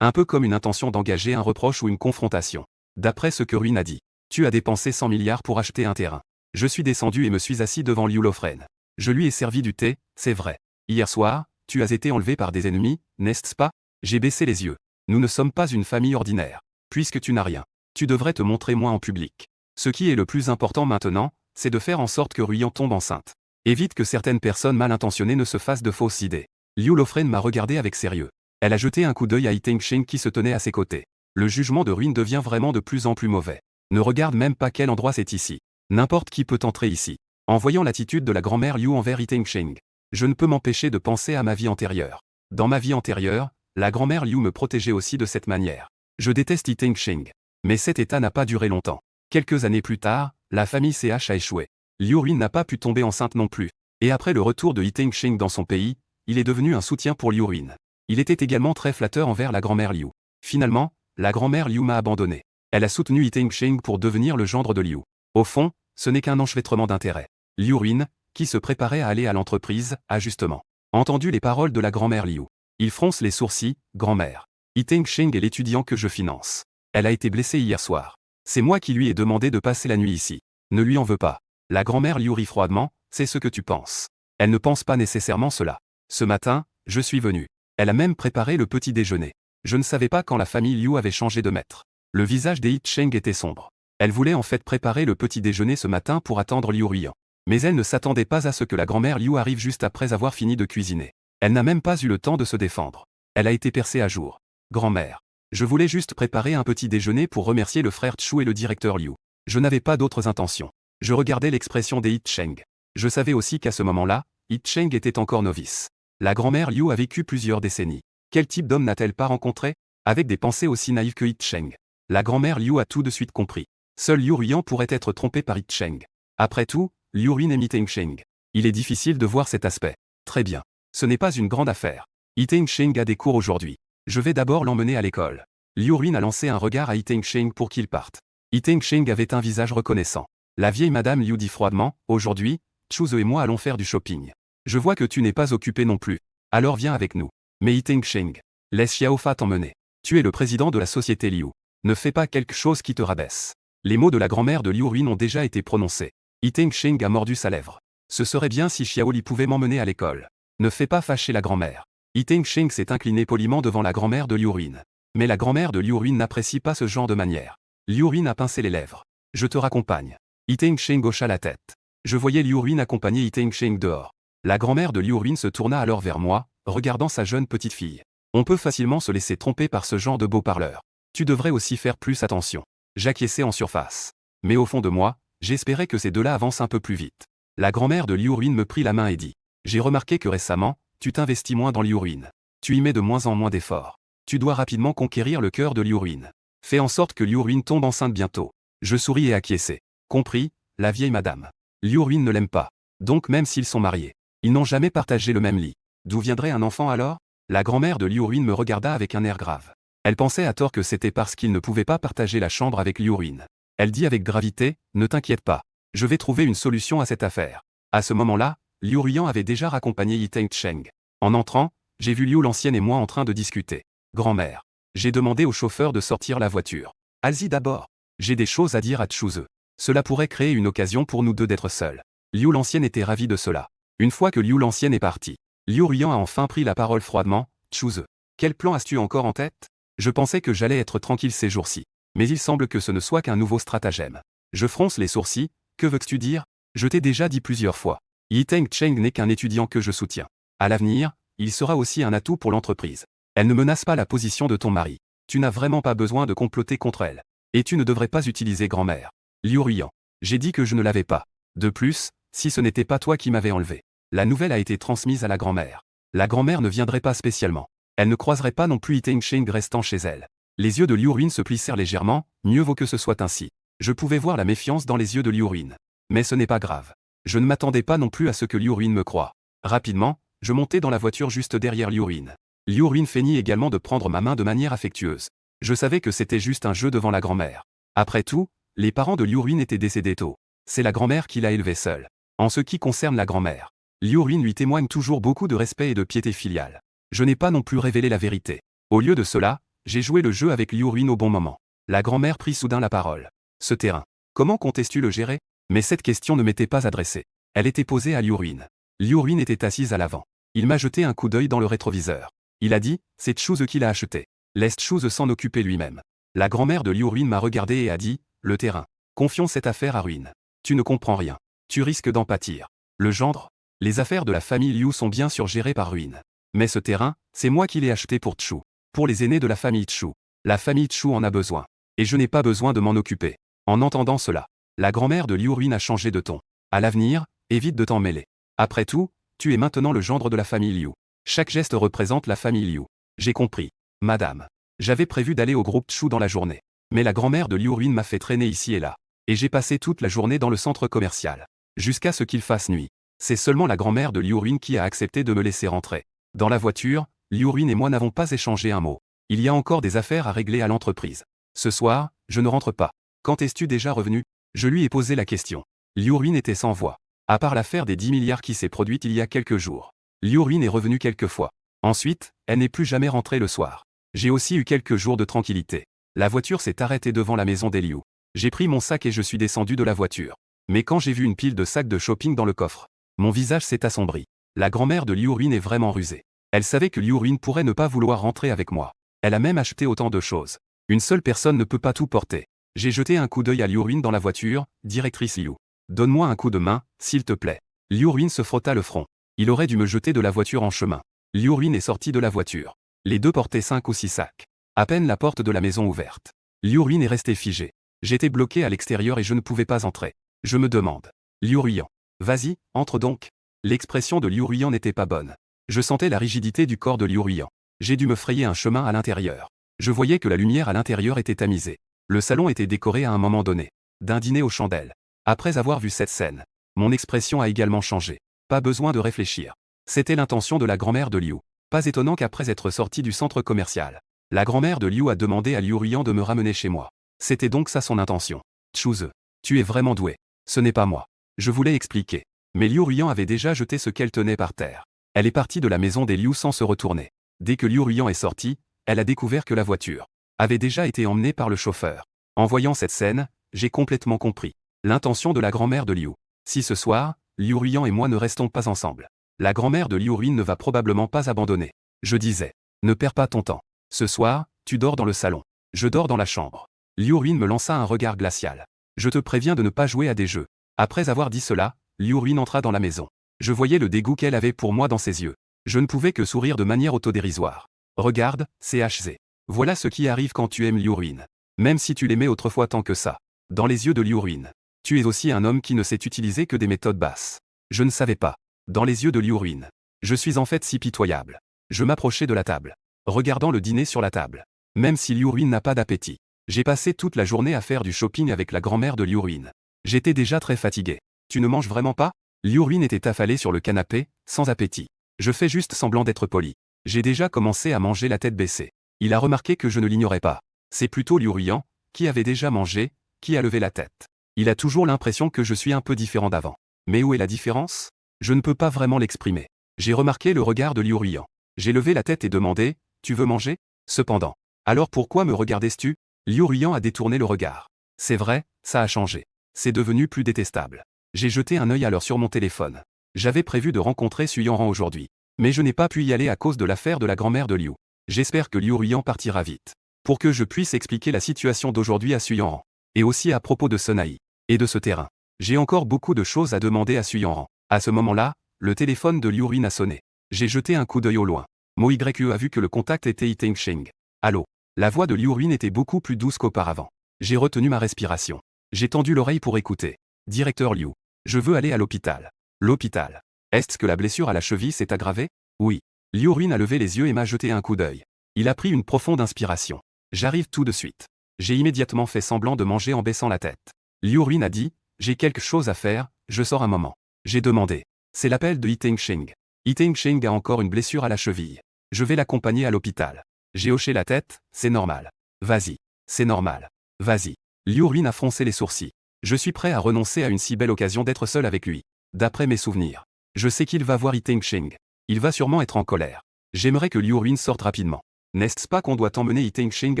un peu comme une intention d'engager un reproche ou une confrontation. D'après ce que Ruin a dit. Tu as dépensé 100 milliards pour acheter un terrain. Je suis descendu et me suis assis devant Liu Lofren. Je lui ai servi du thé, c'est vrai. Hier soir, tu as été enlevé par des ennemis, n'est-ce pas? J'ai baissé les yeux. Nous ne sommes pas une famille ordinaire. Puisque tu n'as rien, tu devrais te montrer moins en public. Ce qui est le plus important maintenant, c'est de faire en sorte que Ruyan tombe enceinte. Évite que certaines personnes mal intentionnées ne se fassent de fausses idées. Liu Lofren m'a regardé avec sérieux. Elle a jeté un coup d'œil à Yi Tengsheng qui se tenait à ses côtés. Le jugement de Ruin devient vraiment de plus en plus mauvais. Ne regarde même pas quel endroit c'est ici. N'importe qui peut entrer ici. En voyant l'attitude de la grand-mère Liu envers Yi Tengsheng, je ne peux m'empêcher de penser à ma vie antérieure. Dans ma vie antérieure, la grand-mère Liu me protégeait aussi de cette manière. Je déteste Yi Tengsheng. Mais cet état n'a pas duré longtemps. Quelques années plus tard, la famille CH a échoué. Liu Ruin n'a pas pu tomber enceinte non plus. Et après le retour de Yi Tengsheng dans son pays, il est devenu un soutien pour Liu Ruin. Il était également très flatteur envers la grand-mère Liu. Finalement, la grand-mère Liu m'a abandonné. Elle a soutenu Yi Tengsheng pour devenir le gendre de Liu. Au fond, ce n'est qu'un enchevêtrement d'intérêts. Liu Ruin, qui se préparait à aller à l'entreprise, a justement entendu les paroles de la grand-mère Liu. Il fronce les sourcils, grand-mère. Yi Tengsheng est l'étudiant que je finance. Elle a été blessée hier soir. C'est moi qui lui ai demandé de passer la nuit ici. Ne lui en veux pas. La grand-mère Liu rit froidement, c'est ce que tu penses. Elle ne pense pas nécessairement cela. Ce matin, je suis venu. Elle a même préparé le petit déjeuner. Je ne savais pas quand la famille Liu avait changé de maître. Le visage d'Yi Tengsheng était sombre. Elle voulait en fait préparer le petit déjeuner ce matin pour attendre Liu Ruyan. Mais elle ne s'attendait pas à ce que la grand-mère Liu arrive juste après avoir fini de cuisiner. Elle n'a même pas eu le temps de se défendre. Elle a été percée à jour. Grand-mère. Je voulais juste préparer un petit déjeuner pour remercier le frère Chu et le directeur Liu. Je n'avais pas d'autres intentions. Je regardais l'expression d'Yi Tengsheng. Je savais aussi qu'à ce moment-là, Yi Tengsheng était encore novice. La grand-mère Liu a vécu plusieurs décennies. Quel type d'homme n'a-t-elle pas rencontré? Avec des pensées aussi naïves que Yi Tengsheng. La grand-mère Liu a tout de suite compris. Seul Liu Ruyan pourrait être trompé par Yi Tengsheng. Après tout, Liu Ruin aime Yi Tengsheng. Il est difficile de voir cet aspect. Très bien. Ce n'est pas une grande affaire. Yi Tengsheng a des cours aujourd'hui. Je vais d'abord l'emmener à l'école. Liu Ruin a lancé un regard à Yi Tengsheng pour qu'il parte. Yi Tengsheng avait un visage reconnaissant. La vieille madame Liu dit froidement, aujourd'hui, Chuzhe et moi allons faire du shopping. Je vois que tu n'es pas occupé non plus. Alors viens avec nous. Mais Yi Tengsheng, laisse Xiaofa t'emmener. Tu es le président de la société Liu. Ne fais pas quelque chose qui te rabaisse. Les mots de la grand-mère de Liu Ruin ont déjà été prononcés. Yi Tengsheng a mordu sa lèvre. Ce serait bien si Xiao Li pouvait m'emmener à l'école. Ne fais pas fâcher la grand-mère. Yi Tengsheng s'est incliné poliment devant la grand-mère de Liu Ruin. Mais la grand-mère de Liu Ruin n'apprécie pas ce genre de manière. Liu Ruin a pincé les lèvres. Je te raccompagne. Yi Tengsheng hocha la tête. Je voyais Liu Ruin accompagner Yi Tengsheng dehors. La grand-mère de Liu Ruin se tourna alors vers moi, regardant sa jeune petite fille. On peut facilement se laisser tromper par ce genre de beau parleur. Tu devrais aussi faire plus attention. J'acquiesçais en surface. Mais au fond de moi, j'espérais que ces deux-là avancent un peu plus vite. La grand-mère de Liu Ruin me prit la main et dit. J'ai remarqué que récemment, tu t'investis moins dans Liu Ruin. Tu y mets de moins en moins d'efforts. Tu dois rapidement conquérir le cœur de Liu Ruin. Fais en sorte que Liu Ruin tombe enceinte bientôt. Je souris et acquiesçai. Compris, la vieille madame. Liu Ruin ne l'aime pas. Donc même s'ils sont mariés, ils n'ont jamais partagé le même lit. D'où viendrait un enfant alors? La grand-mère de Liu Ruin me regarda avec un air grave. Elle pensait à tort que c'était parce qu'il ne pouvait pas partager la chambre avec Liu Ruin. Elle dit avec gravité, ne t'inquiète pas. Je vais trouver une solution à cette affaire. À ce moment-là, Liu Ruyan avait déjà raccompagné Yi Tengsheng. En entrant, j'ai vu Liu l'ancienne et moi en train de discuter. Grand-mère. J'ai demandé au chauffeur de sortir la voiture. Allez-y d'abord. J'ai des choses à dire à Chuzhe. Cela pourrait créer une occasion pour nous deux d'être seuls. Liu l'ancienne était ravie de cela. Une fois que Liu l'ancienne est partie, Liu Ruyan a enfin pris la parole froidement. Chuzhe. Quel plan as-tu encore en tête? Je pensais que j'allais être tranquille ces jours-ci. Mais il semble que ce ne soit qu'un nouveau stratagème. Je fronce les sourcils. Que veux-tu dire? Je t'ai déjà dit plusieurs fois. Yi Tengsheng n'est qu'un étudiant que je soutiens. À l'avenir, il sera aussi un atout pour l'entreprise. Elle ne menace pas la position de ton mari. Tu n'as vraiment pas besoin de comploter contre elle. Et tu ne devrais pas utiliser grand-mère. Liu Ruyan. J'ai dit que je ne l'avais pas. De plus, si ce n'était pas toi qui m'avais enlevé. La nouvelle a été transmise à la grand-mère. La grand-mère ne viendrait pas spécialement. Elle ne croiserait pas non plus Yi Tengsheng restant chez elle. Les yeux de Liu Ruin se plissèrent légèrement, mieux vaut que ce soit ainsi. Je pouvais voir la méfiance dans les yeux de Liu Ruin. Mais ce n'est pas grave. Je ne m'attendais pas non plus à ce que Liu Ruin me croie. Rapidement, je montai dans la voiture juste derrière Liu Ruin. Liu Ruin feignit également de prendre ma main de manière affectueuse. Je savais que c'était juste un jeu devant la grand-mère. Après tout, les parents de Liu Ruin étaient décédés tôt. C'est la grand-mère qui l'a élevé seule. En ce qui concerne la grand-mère, Liu Ruin lui témoigne toujours beaucoup de respect et de piété filiale. Je n'ai pas non plus révélé la vérité. Au lieu de cela, j'ai joué le jeu avec Liu Ruin au bon moment. La grand-mère prit soudain la parole. Ce terrain, comment comptes-tu le gérer? Mais cette question ne m'était pas adressée. Elle était posée à Liu Ruin. Liu Ruin était assise à l'avant. Il m'a jeté un coup d'œil dans le rétroviseur. Il a dit, c'est Chose qui l'a acheté. Laisse Chose s'en occuper lui-même. La grand-mère de Liu Ruin m'a regardé et a dit, le terrain. Confions cette affaire à Ruin. Tu ne comprends rien. Tu risques d'en pâtir. Le gendre? Les affaires de la famille Liu sont bien sûr gérées par Ruin. Mais ce terrain, c'est moi qui l'ai acheté pour Chu. Pour les aînés de la famille Chu. La famille Chu en a besoin. Et je n'ai pas besoin de m'en occuper. En entendant cela, la grand-mère de Liu Ruin a changé de ton. À l'avenir, évite de t'en mêler. Après tout, tu es maintenant le gendre de la famille Liu. Chaque geste représente la famille Liu. J'ai compris. Madame. J'avais prévu d'aller au groupe Chu dans la journée. Mais la grand-mère de Liu Ruin m'a fait traîner ici et là. Et j'ai passé toute la journée dans le centre commercial. Jusqu'à ce qu'il fasse nuit. C'est seulement la grand-mère de Liu Ruin qui a accepté de me laisser rentrer. Dans la voiture, Liu Ruin et moi n'avons pas échangé un mot. Il y a encore des affaires à régler à l'entreprise. Ce soir, je ne rentre pas. Quand es-tu déjà revenu? Je lui ai posé la question. Liu Ruin était sans voix. À part l'affaire des 10 milliards qui s'est produite il y a quelques jours. Liu Ruin est revenue quelques fois. Ensuite, elle n'est plus jamais rentrée le soir. J'ai aussi eu quelques jours de tranquillité. La voiture s'est arrêtée devant la maison des Liu. J'ai pris mon sac et je suis descendu de la voiture. Mais quand j'ai vu une pile de sacs de shopping dans le coffre, mon visage s'est assombri. La grand-mère de Liu Ruin est vraiment rusée. Elle savait que Liu Ruin pourrait ne pas vouloir rentrer avec moi. Elle a même acheté autant de choses. Une seule personne ne peut pas tout porter. J'ai jeté un coup d'œil à Liu Ruin dans la voiture, directrice Liu. Donne-moi un coup de main, s'il te plaît. Liu Ruin se frotta le front. Il aurait dû me jeter de la voiture en chemin. Liu Ruin est sorti de la voiture. Les deux portaient 5 ou 6 sacs. À peine la porte de la maison ouverte. Liu Ruin est resté figé. J'étais bloqué à l'extérieur et je ne pouvais pas entrer. Je me demande. Liu Ruian. Vas-y, entre donc. L'expression de Liu Ruian n'était pas bonne. Je sentais la rigidité du corps de Liu Ruian. J'ai dû me frayer un chemin à l'intérieur. Je voyais que la lumière à l'intérieur était tamisée. Le salon était décoré à un moment donné. D'un dîner aux chandelles. Après avoir vu cette scène, mon expression a également changé. Pas besoin de réfléchir. C'était l'intention de la grand-mère de Liu. Pas étonnant qu'après être sorti du centre commercial, la grand-mère de Liu a demandé à Liu Ruian de me ramener chez moi. C'était donc ça son intention. Chose. Tu es vraiment doué. Ce n'est pas moi. Je voulais expliquer. Mais Liu Ruian avait déjà jeté ce qu'elle tenait par terre. Elle est partie de la maison des Liu sans se retourner. Dès que Liu Ruian est sorti, elle a découvert que la voiture avait déjà été emmenée par le chauffeur. En voyant cette scène, j'ai complètement compris l'intention de la grand-mère de Liu. Si ce soir, Liu Ruian et moi ne restons pas ensemble, la grand-mère de Liu Ruin ne va probablement pas abandonner. Je disais, ne perds pas ton temps. Ce soir, tu dors dans le salon. Je dors dans la chambre. Liu Ruin me lança un regard glacial. Je te préviens de ne pas jouer à des jeux. Après avoir dit cela, Liu Ruin entra dans la maison. Je voyais le dégoût qu'elle avait pour moi dans ses yeux. Je ne pouvais que sourire de manière autodérisoire. Regarde, CHZ. Voilà ce qui arrive quand tu aimes Liu Ruin. Même si tu l'aimais autrefois tant que ça. Dans les yeux de Liu Ruin, tu es aussi un homme qui ne sait utiliser que des méthodes basses. Je ne savais pas. Dans les yeux de Liu Ruin, je suis en fait si pitoyable. Je m'approchai de la table, regardant le dîner sur la table. Même si Liu Ruin n'a pas d'appétit. J'ai passé toute la journée à faire du shopping avec la grand-mère de Liu Ruin. J'étais déjà très fatigué. Tu ne manges vraiment pas? Liu Ruin était affalé sur le canapé, sans appétit. Je fais juste semblant d'être poli. J'ai déjà commencé à manger la tête baissée. Il a remarqué que je ne l'ignorais pas. C'est plutôt Liu Ruian, qui avait déjà mangé, qui a levé la tête. Il a toujours l'impression que je suis un peu différent d'avant. Mais où est la différence? Je ne peux pas vraiment l'exprimer. J'ai remarqué le regard de Liu Ruian. J'ai levé la tête et demandé, tu veux manger? Cependant. Alors pourquoi me regardais-tu? Liu Ruian a détourné le regard. C'est vrai, ça a changé. C'est devenu plus détestable. J'ai jeté un œil alors sur mon téléphone. J'avais prévu de rencontrer Su Yanran aujourd'hui. Mais je n'ai pas pu y aller à cause de l'affaire de la grand-mère de Liu. J'espère que Liu Ruian partira vite. Pour que je puisse expliquer la situation d'aujourd'hui à Su Yanran. Et aussi à propos de Sonaï. Et de ce terrain. J'ai encore beaucoup de choses à demander à Su Yanran. À ce moment-là, le téléphone de Liu Ruin a sonné. J'ai jeté un coup d'œil au loin. Mo Yue a vu que le contact était Yi Tengsheng. Allô. La voix de Liu Ruin était beaucoup plus douce qu'auparavant. J'ai retenu ma respiration. J'ai tendu l'oreille pour écouter. Directeur Liu. Je veux aller à l'hôpital. L'hôpital. Est-ce que la blessure à la cheville s'est aggravée? Oui. Liu Ruin a levé les yeux et m'a jeté un coup d'œil. Il a pris une profonde inspiration. J'arrive tout de suite. J'ai immédiatement fait semblant de manger en baissant la tête. Liu Ruin a dit, j'ai quelque chose à faire, je sors un moment. J'ai demandé. C'est l'appel de Yi Tengsheng. Yi Tengsheng a encore une blessure à la cheville. Je vais l'accompagner à l'hôpital. J'ai hoché la tête, c'est normal. Vas-y. C'est normal. Vas-y. Liu Ruin a froncé les sourcils. Je suis prêt à renoncer à une si belle occasion d'être seul avec lui. D'après mes souvenirs. Je sais qu'il va voir Yi Tengcheng. Il va sûrement être en colère. J'aimerais que Liu Ruin sorte rapidement. N'est-ce pas qu'on doit emmener Yi Tengcheng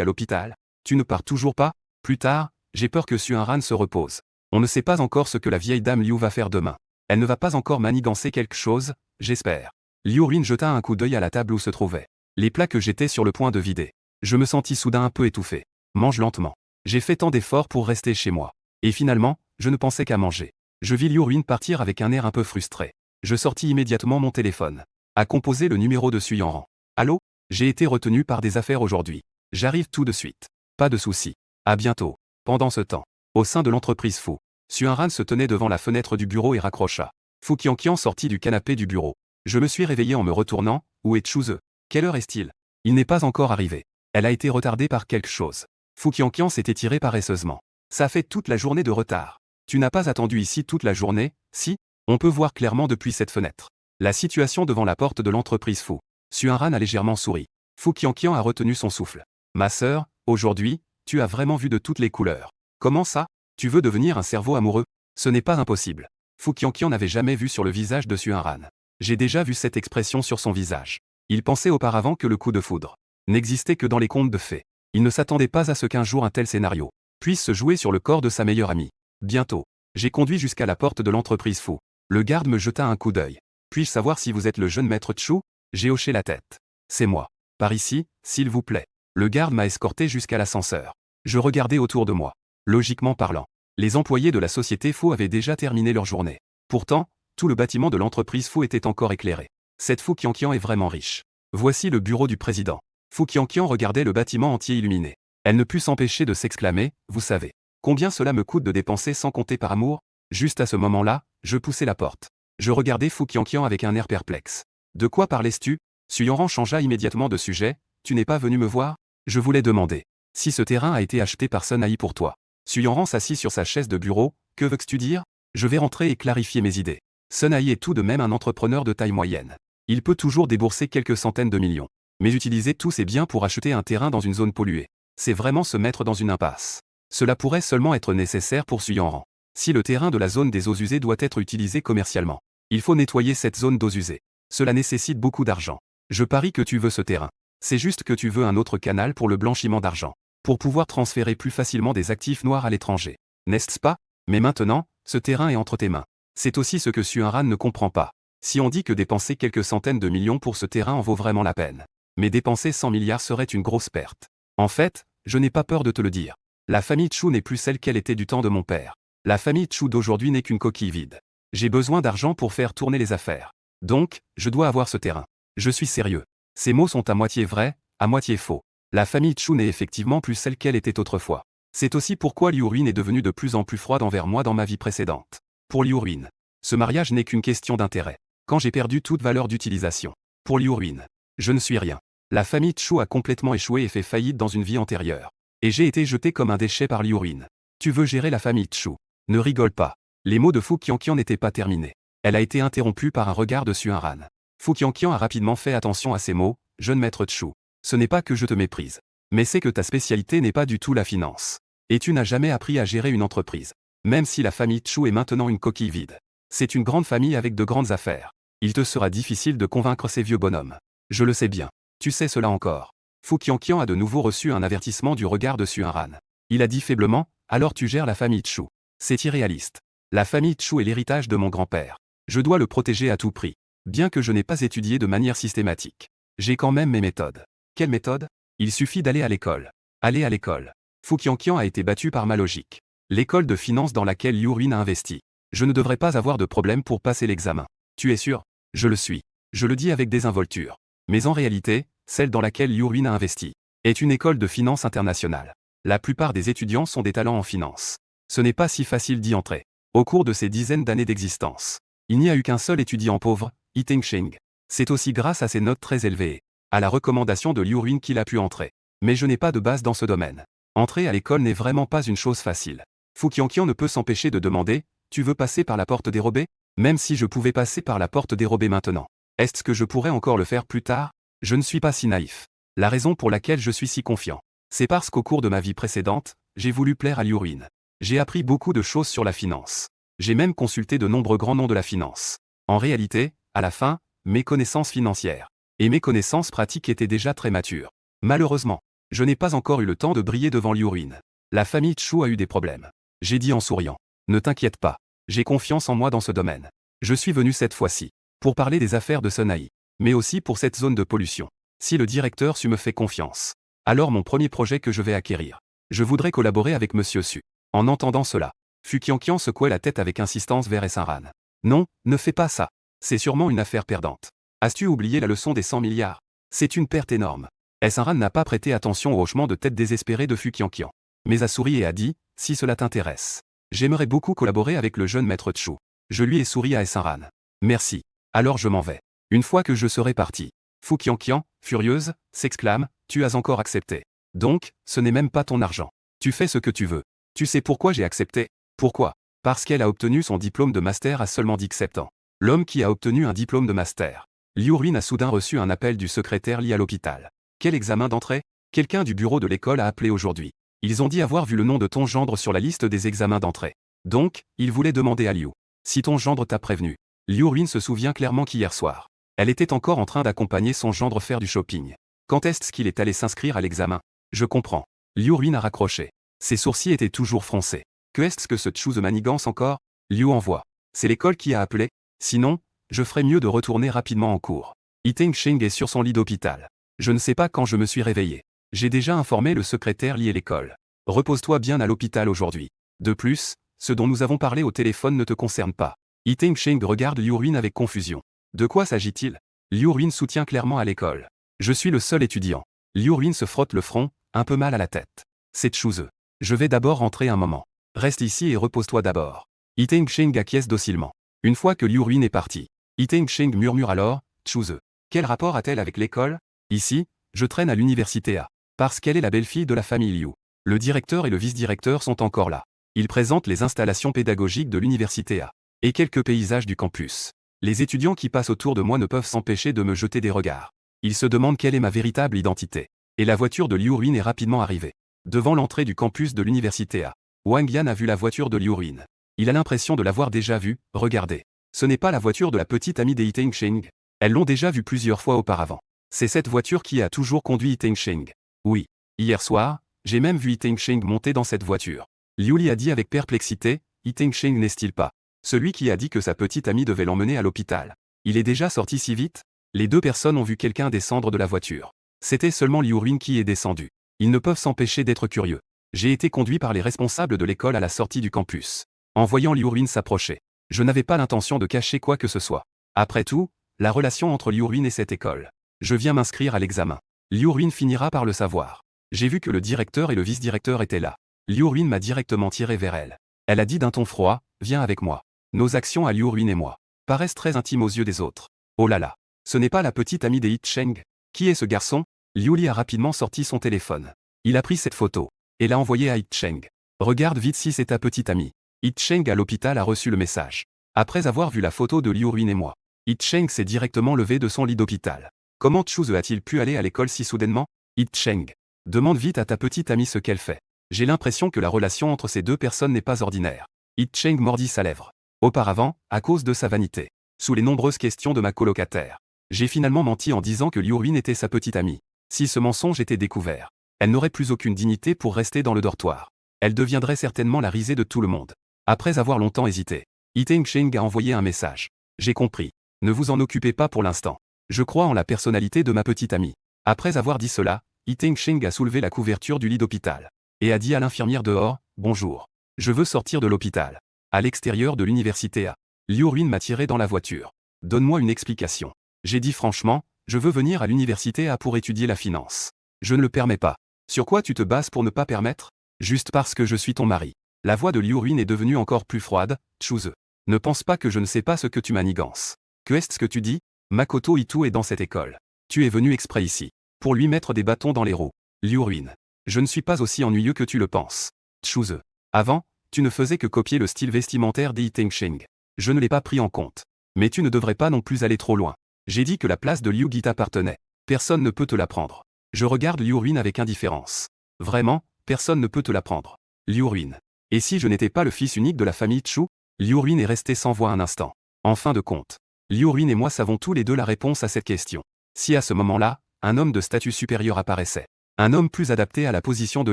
à l'hôpital? Tu ne pars toujours pas? Plus tard, j'ai peur que Xuan Ran se repose. On ne sait pas encore ce que la vieille dame Liu va faire demain. Elle ne va pas encore manigancer quelque chose, j'espère. Liu Ruin jeta un coup d'œil à la table où se trouvaient les plats que j'étais sur le point de vider. Je me sentis soudain un peu étouffé. Mange lentement. J'ai fait tant d'efforts pour rester chez moi. Et finalement, je ne pensais qu'à manger. Je vis Liu Ruin partir avec un air un peu frustré. Je sortis immédiatement mon téléphone. À composer le numéro de Xuan. Allô? J'ai été retenu par des affaires aujourd'hui. J'arrive tout de suite. Pas de souci. À bientôt. Pendant ce temps, au sein de l'entreprise Fu, Xuan Ran se tenait devant la fenêtre du bureau et raccrocha. Fu Qianqian sortit du canapé du bureau. Je me suis réveillé en me retournant. Où est Chu Ze? Quelle heure est-il? Il n'est pas encore arrivé. Elle a été retardée par quelque chose. Fu Qianqian s'est étiré paresseusement. Ça fait toute la journée de retard. Tu n'as pas attendu ici toute la journée? Si? On peut voir clairement depuis cette fenêtre la situation devant la porte de l'entreprise Fu. Xuan Ran a légèrement souri. Fu Qianqian a retenu son souffle. Ma sœur, aujourd'hui, tu as vraiment vu de toutes les couleurs. Comment ça? Tu veux devenir un cerveau amoureux? Ce n'est pas impossible. Fu Qianqian n'avait jamais vu sur le visage de Xuan Ran. J'ai déjà vu cette expression sur son visage. Il pensait auparavant que le coup de foudre n'existait que dans les contes de fées. Il ne s'attendait pas à ce qu'un jour un tel scénario puisse se jouer sur le corps de sa meilleure amie. Bientôt, j'ai conduit jusqu'à la porte de l'entreprise Fu. Le garde me jeta un coup d'œil. Puis-je savoir si vous êtes le jeune maître Chu? J'ai hoché la tête. C'est moi. Par ici, s'il vous plaît. Le garde m'a escorté jusqu'à l'ascenseur. Je regardais autour de moi. Logiquement parlant, les employés de la société Fu avaient déjà terminé leur journée. Pourtant, tout le bâtiment de l'entreprise Fu était encore éclairé. Cette Fu Qianqian est vraiment riche. Voici le bureau du président. Fu Qianqian regardait le bâtiment entier illuminé. Elle ne put s'empêcher de s'exclamer, vous savez, combien cela me coûte de dépenser sans compter par amour? Juste à ce moment-là, je poussai la porte. Je regardais Fu Qianqian avec un air perplexe. De quoi parlais-tu? Xuan Ran changea immédiatement de sujet. Tu n'es pas venu me voir? Je voulais demander si ce terrain a été acheté par Sun Ai pour toi. Xuan Ran s'assit sur sa chaise de bureau. Que veux-tu dire? Je vais rentrer et clarifier mes idées. Sun Ai est tout de même un entrepreneur de taille moyenne. Il peut toujours débourser quelques centaines de millions. Mais utiliser tous ses biens pour acheter un terrain dans une zone polluée, c'est vraiment se mettre dans une impasse. Cela pourrait seulement être nécessaire pour Xuan Ran. Si le terrain de la zone des eaux usées doit être utilisé commercialement, il faut nettoyer cette zone d'eaux usées. Cela nécessite beaucoup d'argent. Je parie que tu veux ce terrain. C'est juste que tu veux un autre canal pour le blanchiment d'argent, pour pouvoir transférer plus facilement des actifs noirs à l'étranger. N'est-ce pas? Mais maintenant, ce terrain est entre tes mains. C'est aussi ce que Xuan Ran ne comprend pas. Si on dit que dépenser quelques centaines de millions pour ce terrain en vaut vraiment la peine, mais dépenser 100 milliards serait une grosse perte. En fait, je n'ai pas peur de te le dire. La famille Chu n'est plus celle qu'elle était du temps de mon père. La famille Chu d'aujourd'hui n'est qu'une coquille vide. J'ai besoin d'argent pour faire tourner les affaires. Donc, je dois avoir ce terrain. Je suis sérieux. Ces mots sont à moitié vrais, à moitié faux. La famille Chu n'est effectivement plus celle qu'elle était autrefois. C'est aussi pourquoi Liu Ruin est devenue de plus en plus froide envers moi dans ma vie précédente. Pour Liu Ruin, ce mariage n'est qu'une question d'intérêt. Quand j'ai perdu toute valeur d'utilisation. Pour Liu Ruin, je ne suis rien. La famille Chu a complètement échoué et fait faillite dans une vie antérieure. Et j'ai été jeté comme un déchet par Liu Ruin. Tu veux gérer la famille Chu? Ne rigole pas. Les mots de Fu Qianqian n'étaient pas terminés. Elle a été interrompue par un regard de Xuan Ran. Fu Qianqian a rapidement fait attention à ces mots. Jeune maître Chu, ce n'est pas que je te méprise. Mais c'est que ta spécialité n'est pas du tout la finance. Et tu n'as jamais appris à gérer une entreprise. Même si la famille Chu est maintenant une coquille vide. C'est une grande famille avec de grandes affaires. Il te sera difficile de convaincre ces vieux bonhommes. Je le sais bien. Tu sais cela encore. Fu Qianqian a de nouveau reçu un avertissement du regard de Xuan Ran. Il a dit faiblement, alors tu gères la famille Chu. C'est irréaliste. La famille Chu est l'héritage de mon grand-père. Je dois le protéger à tout prix. Bien que je n'ai pas étudié de manière systématique. J'ai quand même mes méthodes. Quelle méthode? Il suffit d'aller à l'école. Aller à l'école. Fu Qianqian a été battu par ma logique. L'école de finance dans laquelle Liu Ruin a investi. Je ne devrais pas avoir de problème pour passer l'examen. Tu es sûr? Je le suis. Je le dis avec désinvolture. Mais en réalité, celle dans laquelle Liu Ruin a investi est une école de finance internationale. La plupart des étudiants sont des talents en finance. Ce n'est pas si facile d'y entrer. Au cours de ces dizaines d'années d'existence, il n'y a eu qu'un seul étudiant pauvre, Yi Tengcheng. C'est aussi grâce à ses notes très élevées, à la recommandation de Liu Ruin qu'il a pu entrer. Mais je n'ai pas de base dans ce domaine. Entrer à l'école n'est vraiment pas une chose facile. Fu Qianqian ne peut s'empêcher de demander, tu veux passer par la porte dérobée? Même si je pouvais passer par la porte dérobée maintenant. Est-ce que je pourrais encore le faire plus tard? Je ne suis pas si naïf. La raison pour laquelle je suis si confiant, c'est parce qu'au cours de ma vie précédente, j'ai voulu plaire à Liu Ruin. J'ai appris beaucoup de choses sur la finance. J'ai même consulté de nombreux grands noms de la finance. En réalité, à la fin, mes connaissances financières et mes connaissances pratiques étaient déjà très matures. Malheureusement, je n'ai pas encore eu le temps de briller devant Liu Ruin. La famille Chu a eu des problèmes. J'ai dit en souriant. Ne t'inquiète pas. J'ai confiance en moi dans ce domaine. Je suis venu cette fois-ci pour parler des affaires de Sunai, mais aussi pour cette zone de pollution. Si le directeur Su me fait confiance, alors mon premier projet que je vais acquérir. Je voudrais collaborer avec Monsieur Su. En entendant cela, Fu Qianqian secouait la tête avec insistance vers Essinran. Non, ne fais pas ça. C'est sûrement une affaire perdante. As-tu oublié la leçon des 100 milliards? C'est une perte énorme. Essinran n'a pas prêté attention au hochement de tête désespéré de Fu Qianqian, mais a souri et a dit, si cela t'intéresse. J'aimerais beaucoup collaborer avec le jeune maître Chu. Je lui ai souri à Essinran. Merci. Alors je m'en vais. Une fois que je serai parti. Fu Qianqian, furieuse, s'exclame, tu as encore accepté. Donc, ce n'est même pas ton argent. Tu fais ce que tu veux. Tu sais pourquoi j'ai accepté? Pourquoi? Parce qu'elle a obtenu son diplôme de master à seulement 17 ans. L'homme qui a obtenu un diplôme de master. Liu Ruin a soudain reçu un appel du secrétaire lié à l'hôpital. Quel examen d'entrée? Quelqu'un du bureau de l'école a appelé aujourd'hui. Ils ont dit avoir vu le nom de ton gendre sur la liste des examens d'entrée. Donc, ils voulaient demander à Liu. Si ton gendre t'a prévenu. Liu Ruin se souvient clairement qu'hier soir, elle était encore en train d'accompagner son gendre faire du shopping. Quand est-ce qu'il est allé s'inscrire à l'examen? Je comprends. Liu Ruin a raccroché. Ses sourcils étaient toujours froncés. Que est-ce que ce Chu de manigance encore? Liu envoie. C'est l'école qui a appelé? Sinon, je ferais mieux de retourner rapidement en cours. Yiteng Sheng est sur son lit d'hôpital. Je ne sais pas quand je me suis réveillé. J'ai déjà informé le secrétaire lié à l'école. Repose-toi bien à l'hôpital aujourd'hui. De plus, ce dont nous avons parlé au téléphone ne te concerne pas. Yiteng Sheng regarde Liu Ruin avec confusion. De quoi s'agit-il? Liu Ruin soutient clairement à l'école. Je suis le seul étudiant. Liu Ruin se frotte le front, un peu mal à la tête. C'est Chuzhe. Je vais d'abord rentrer un moment. Reste ici et repose-toi d'abord. Yiteng Sheng acquiesce docilement. Une fois que Liu Ruin est parti, Yiteng Sheng murmure alors, Chuzhe. Quel rapport a-t-elle avec l'école? Ici, je traîne à l'université A. Parce qu'elle est la belle-fille de la famille Liu. Le directeur et le vice-directeur sont encore là. Ils présentent les installations pédagogiques de l'université A. Et quelques paysages du campus. Les étudiants qui passent autour de moi ne peuvent s'empêcher de me jeter des regards. Ils se demandent quelle est ma véritable identité. Et la voiture de Liu Ruin est rapidement arrivée. Devant l'entrée du campus de l'université A. Wang Yan a vu la voiture de Liu Ruin. Il a l'impression de l'avoir déjà vue, regardez. Ce n'est pas la voiture de la petite amie de Yiteng Sheng. Elles l'ont déjà vue plusieurs fois auparavant. C'est cette voiture qui a toujours conduit Yiteng Sheng. Oui. Hier soir, j'ai même vu Yiteng Sheng monter dans cette voiture. Liu Li a dit avec perplexité, Yiteng Sheng n'est-il pas celui qui a dit que sa petite amie devait l'emmener à l'hôpital? Il est déjà sorti si vite? Les deux personnes ont vu quelqu'un descendre de la voiture. C'était seulement Liu Ruin qui est descendu. Ils ne peuvent s'empêcher d'être curieux. J'ai été conduit par les responsables de l'école à la sortie du campus. En voyant Liu Ruin s'approcher, je n'avais pas l'intention de cacher quoi que ce soit. Après tout, la relation entre Liu Ruin et cette école. Je viens m'inscrire à l'examen. Liu Ruin finira par le savoir. J'ai vu que le directeur et le vice-directeur étaient là. Liu Ruin m'a directement tiré vers elle. Elle a dit d'un ton froid, viens avec moi. Nos actions à Liu Ruin et moi paraissent très intimes aux yeux des autres. Oh là là. Ce n'est pas la petite amie des Sheng. Qui est ce garçon? Liu Li a rapidement sorti son téléphone. Il a pris cette photo et l'a envoyée à Sheng. Regarde vite si c'est ta petite amie. Sheng à l'hôpital a reçu le message. Après avoir vu la photo de Liu Ruin et moi, Sheng s'est directement levé de son lit d'hôpital. Comment Chuzhe a-t-il pu aller à l'école si soudainement? Sheng. Demande vite à ta petite amie ce qu'elle fait. J'ai l'impression que la relation entre ces deux personnes n'est pas ordinaire. Sheng mordit sa lèvre. Auparavant, à cause de sa vanité, sous les nombreuses questions de ma colocataire, j'ai finalement menti en disant que Liu Ruin était sa petite amie. Si ce mensonge était découvert, elle n'aurait plus aucune dignité pour rester dans le dortoir. Elle deviendrait certainement la risée de tout le monde. Après avoir longtemps hésité, Yiteng Sheng a envoyé un message. J'ai compris. Ne vous en occupez pas pour l'instant. Je crois en la personnalité de ma petite amie. Après avoir dit cela, Yiteng Sheng a soulevé la couverture du lit d'hôpital et a dit à l'infirmière dehors, bonjour. Je veux sortir de l'hôpital. À l'extérieur de l'université A. Liu Ruin m'a tiré dans la voiture. Donne-moi une explication. J'ai dit franchement, je veux venir à l'université A pour étudier la finance. Je ne le permets pas. Sur quoi tu te bases pour ne pas permettre? Juste parce que je suis ton mari. La voix de Liu Ruin est devenue encore plus froide, Chuzhe. Ne pense pas que je ne sais pas ce que tu manigances. Que est-ce que tu dis? Makoto Ito est dans cette école. Tu es venu exprès ici. Pour lui mettre des bâtons dans les roues. Liu Ruin. Je ne suis pas aussi ennuyeux que tu le penses. Chuzhe. Avant, tu ne faisais que copier le style vestimentaire des Yiteng Sheng. Je ne l'ai pas pris en compte. Mais tu ne devrais pas non plus aller trop loin. J'ai dit que la place de Liu Gi t'appartenait. Personne ne peut te la prendre. Je regarde Liu Ruin avec indifférence. Vraiment, personne ne peut te la prendre. Liu Ruin. Et si je n'étais pas le fils unique de la famille Chu? Liu Ruin est resté sans voix un instant. En fin de compte, Liu Ruin et moi savons tous les deux la réponse à cette question. Si à ce moment-là, un homme de statut supérieur apparaissait, un homme plus adapté à la position de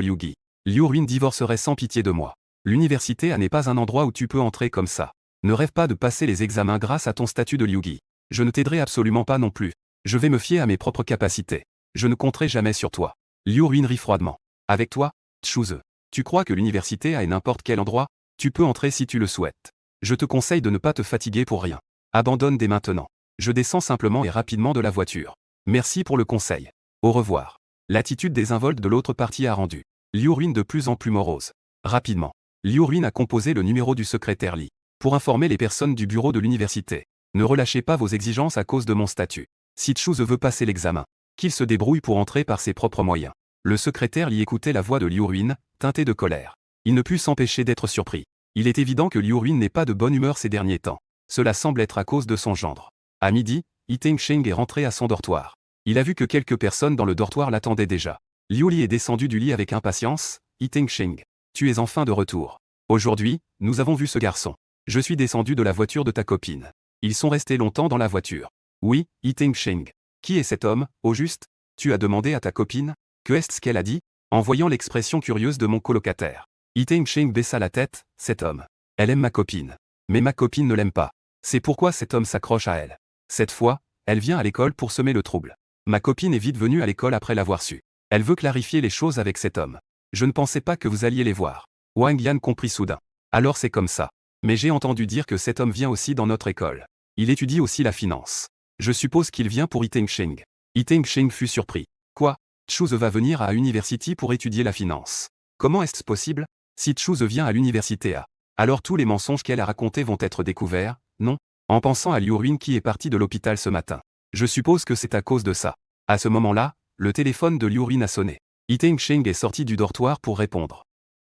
Liu Gi, Liu Ruin divorcerait sans pitié de moi. L'université n'est pas un endroit où tu peux entrer comme ça. Ne rêve pas de passer les examens grâce à ton statut de Liu Gi. Je ne t'aiderai absolument pas non plus. Je vais me fier à mes propres capacités. Je ne compterai jamais sur toi. Liu Ruin rit froidement. Avec toi, Chuze, tu crois que l'université est n'importe quel endroit? Tu peux entrer si tu le souhaites. Je te conseille de ne pas te fatiguer pour rien. Abandonne dès maintenant. Je descends simplement et rapidement de la voiture. Merci pour le conseil. Au revoir. L'attitude désinvolte de l'autre partie a rendu Liu Ruin de plus en plus morose. Rapidement, Liu Ruin a composé le numéro du secrétaire Li pour informer les personnes du bureau de l'université. Ne relâchez pas vos exigences à cause de mon statut. Si Chuze veut passer l'examen, qu'il se débrouille pour entrer par ses propres moyens. Le secrétaire Li écoutait la voix de Liu Ruin, teintée de colère. Il ne put s'empêcher d'être surpris. Il est évident que Liu Ruin n'est pas de bonne humeur ces derniers temps. Cela semble être à cause de son gendre. À midi, Yi Tengsheng est rentré à son dortoir. Il a vu que quelques personnes dans le dortoir l'attendaient déjà. Liu Li est descendu du lit avec impatience. Yi Tengsheng, tu es enfin de retour. Aujourd'hui, nous avons vu ce garçon. Je suis descendu de la voiture de ta copine. Ils sont restés longtemps dans la voiture. Oui, Yi Tengsheng. Qui est cet homme, au juste? Tu as demandé à ta copine? Que est-ce qu'elle a dit? En voyant l'expression curieuse de mon colocataire, Yi Tengsheng baissa la tête. Cet homme. Elle aime ma copine. Mais ma copine ne l'aime pas. C'est pourquoi cet homme s'accroche à elle. Cette fois, elle vient à l'école pour semer le trouble. Ma copine est vite venue à l'école après l'avoir su. Elle veut clarifier les choses avec cet homme. Je ne pensais pas que vous alliez les voir. Wang Yan comprit soudain. Alors c'est comme ça. Mais j'ai entendu dire que cet homme vient aussi dans notre école. Il étudie aussi la finance. Je suppose qu'il vient pour Yi Tengsheng. Yi Tengsheng fut surpris. Quoi? Chuze va venir à University pour étudier la finance. Comment est-ce possible? Si Chuze vient à l'université alors tous les mensonges qu'elle a racontés vont être découverts, non? En pensant à Liu Ruin qui est parti de l'hôpital ce matin. Je suppose que c'est à cause de ça. À ce moment-là, le téléphone de Liu Ruin a sonné. Yi Tengsheng est sorti du dortoir pour répondre.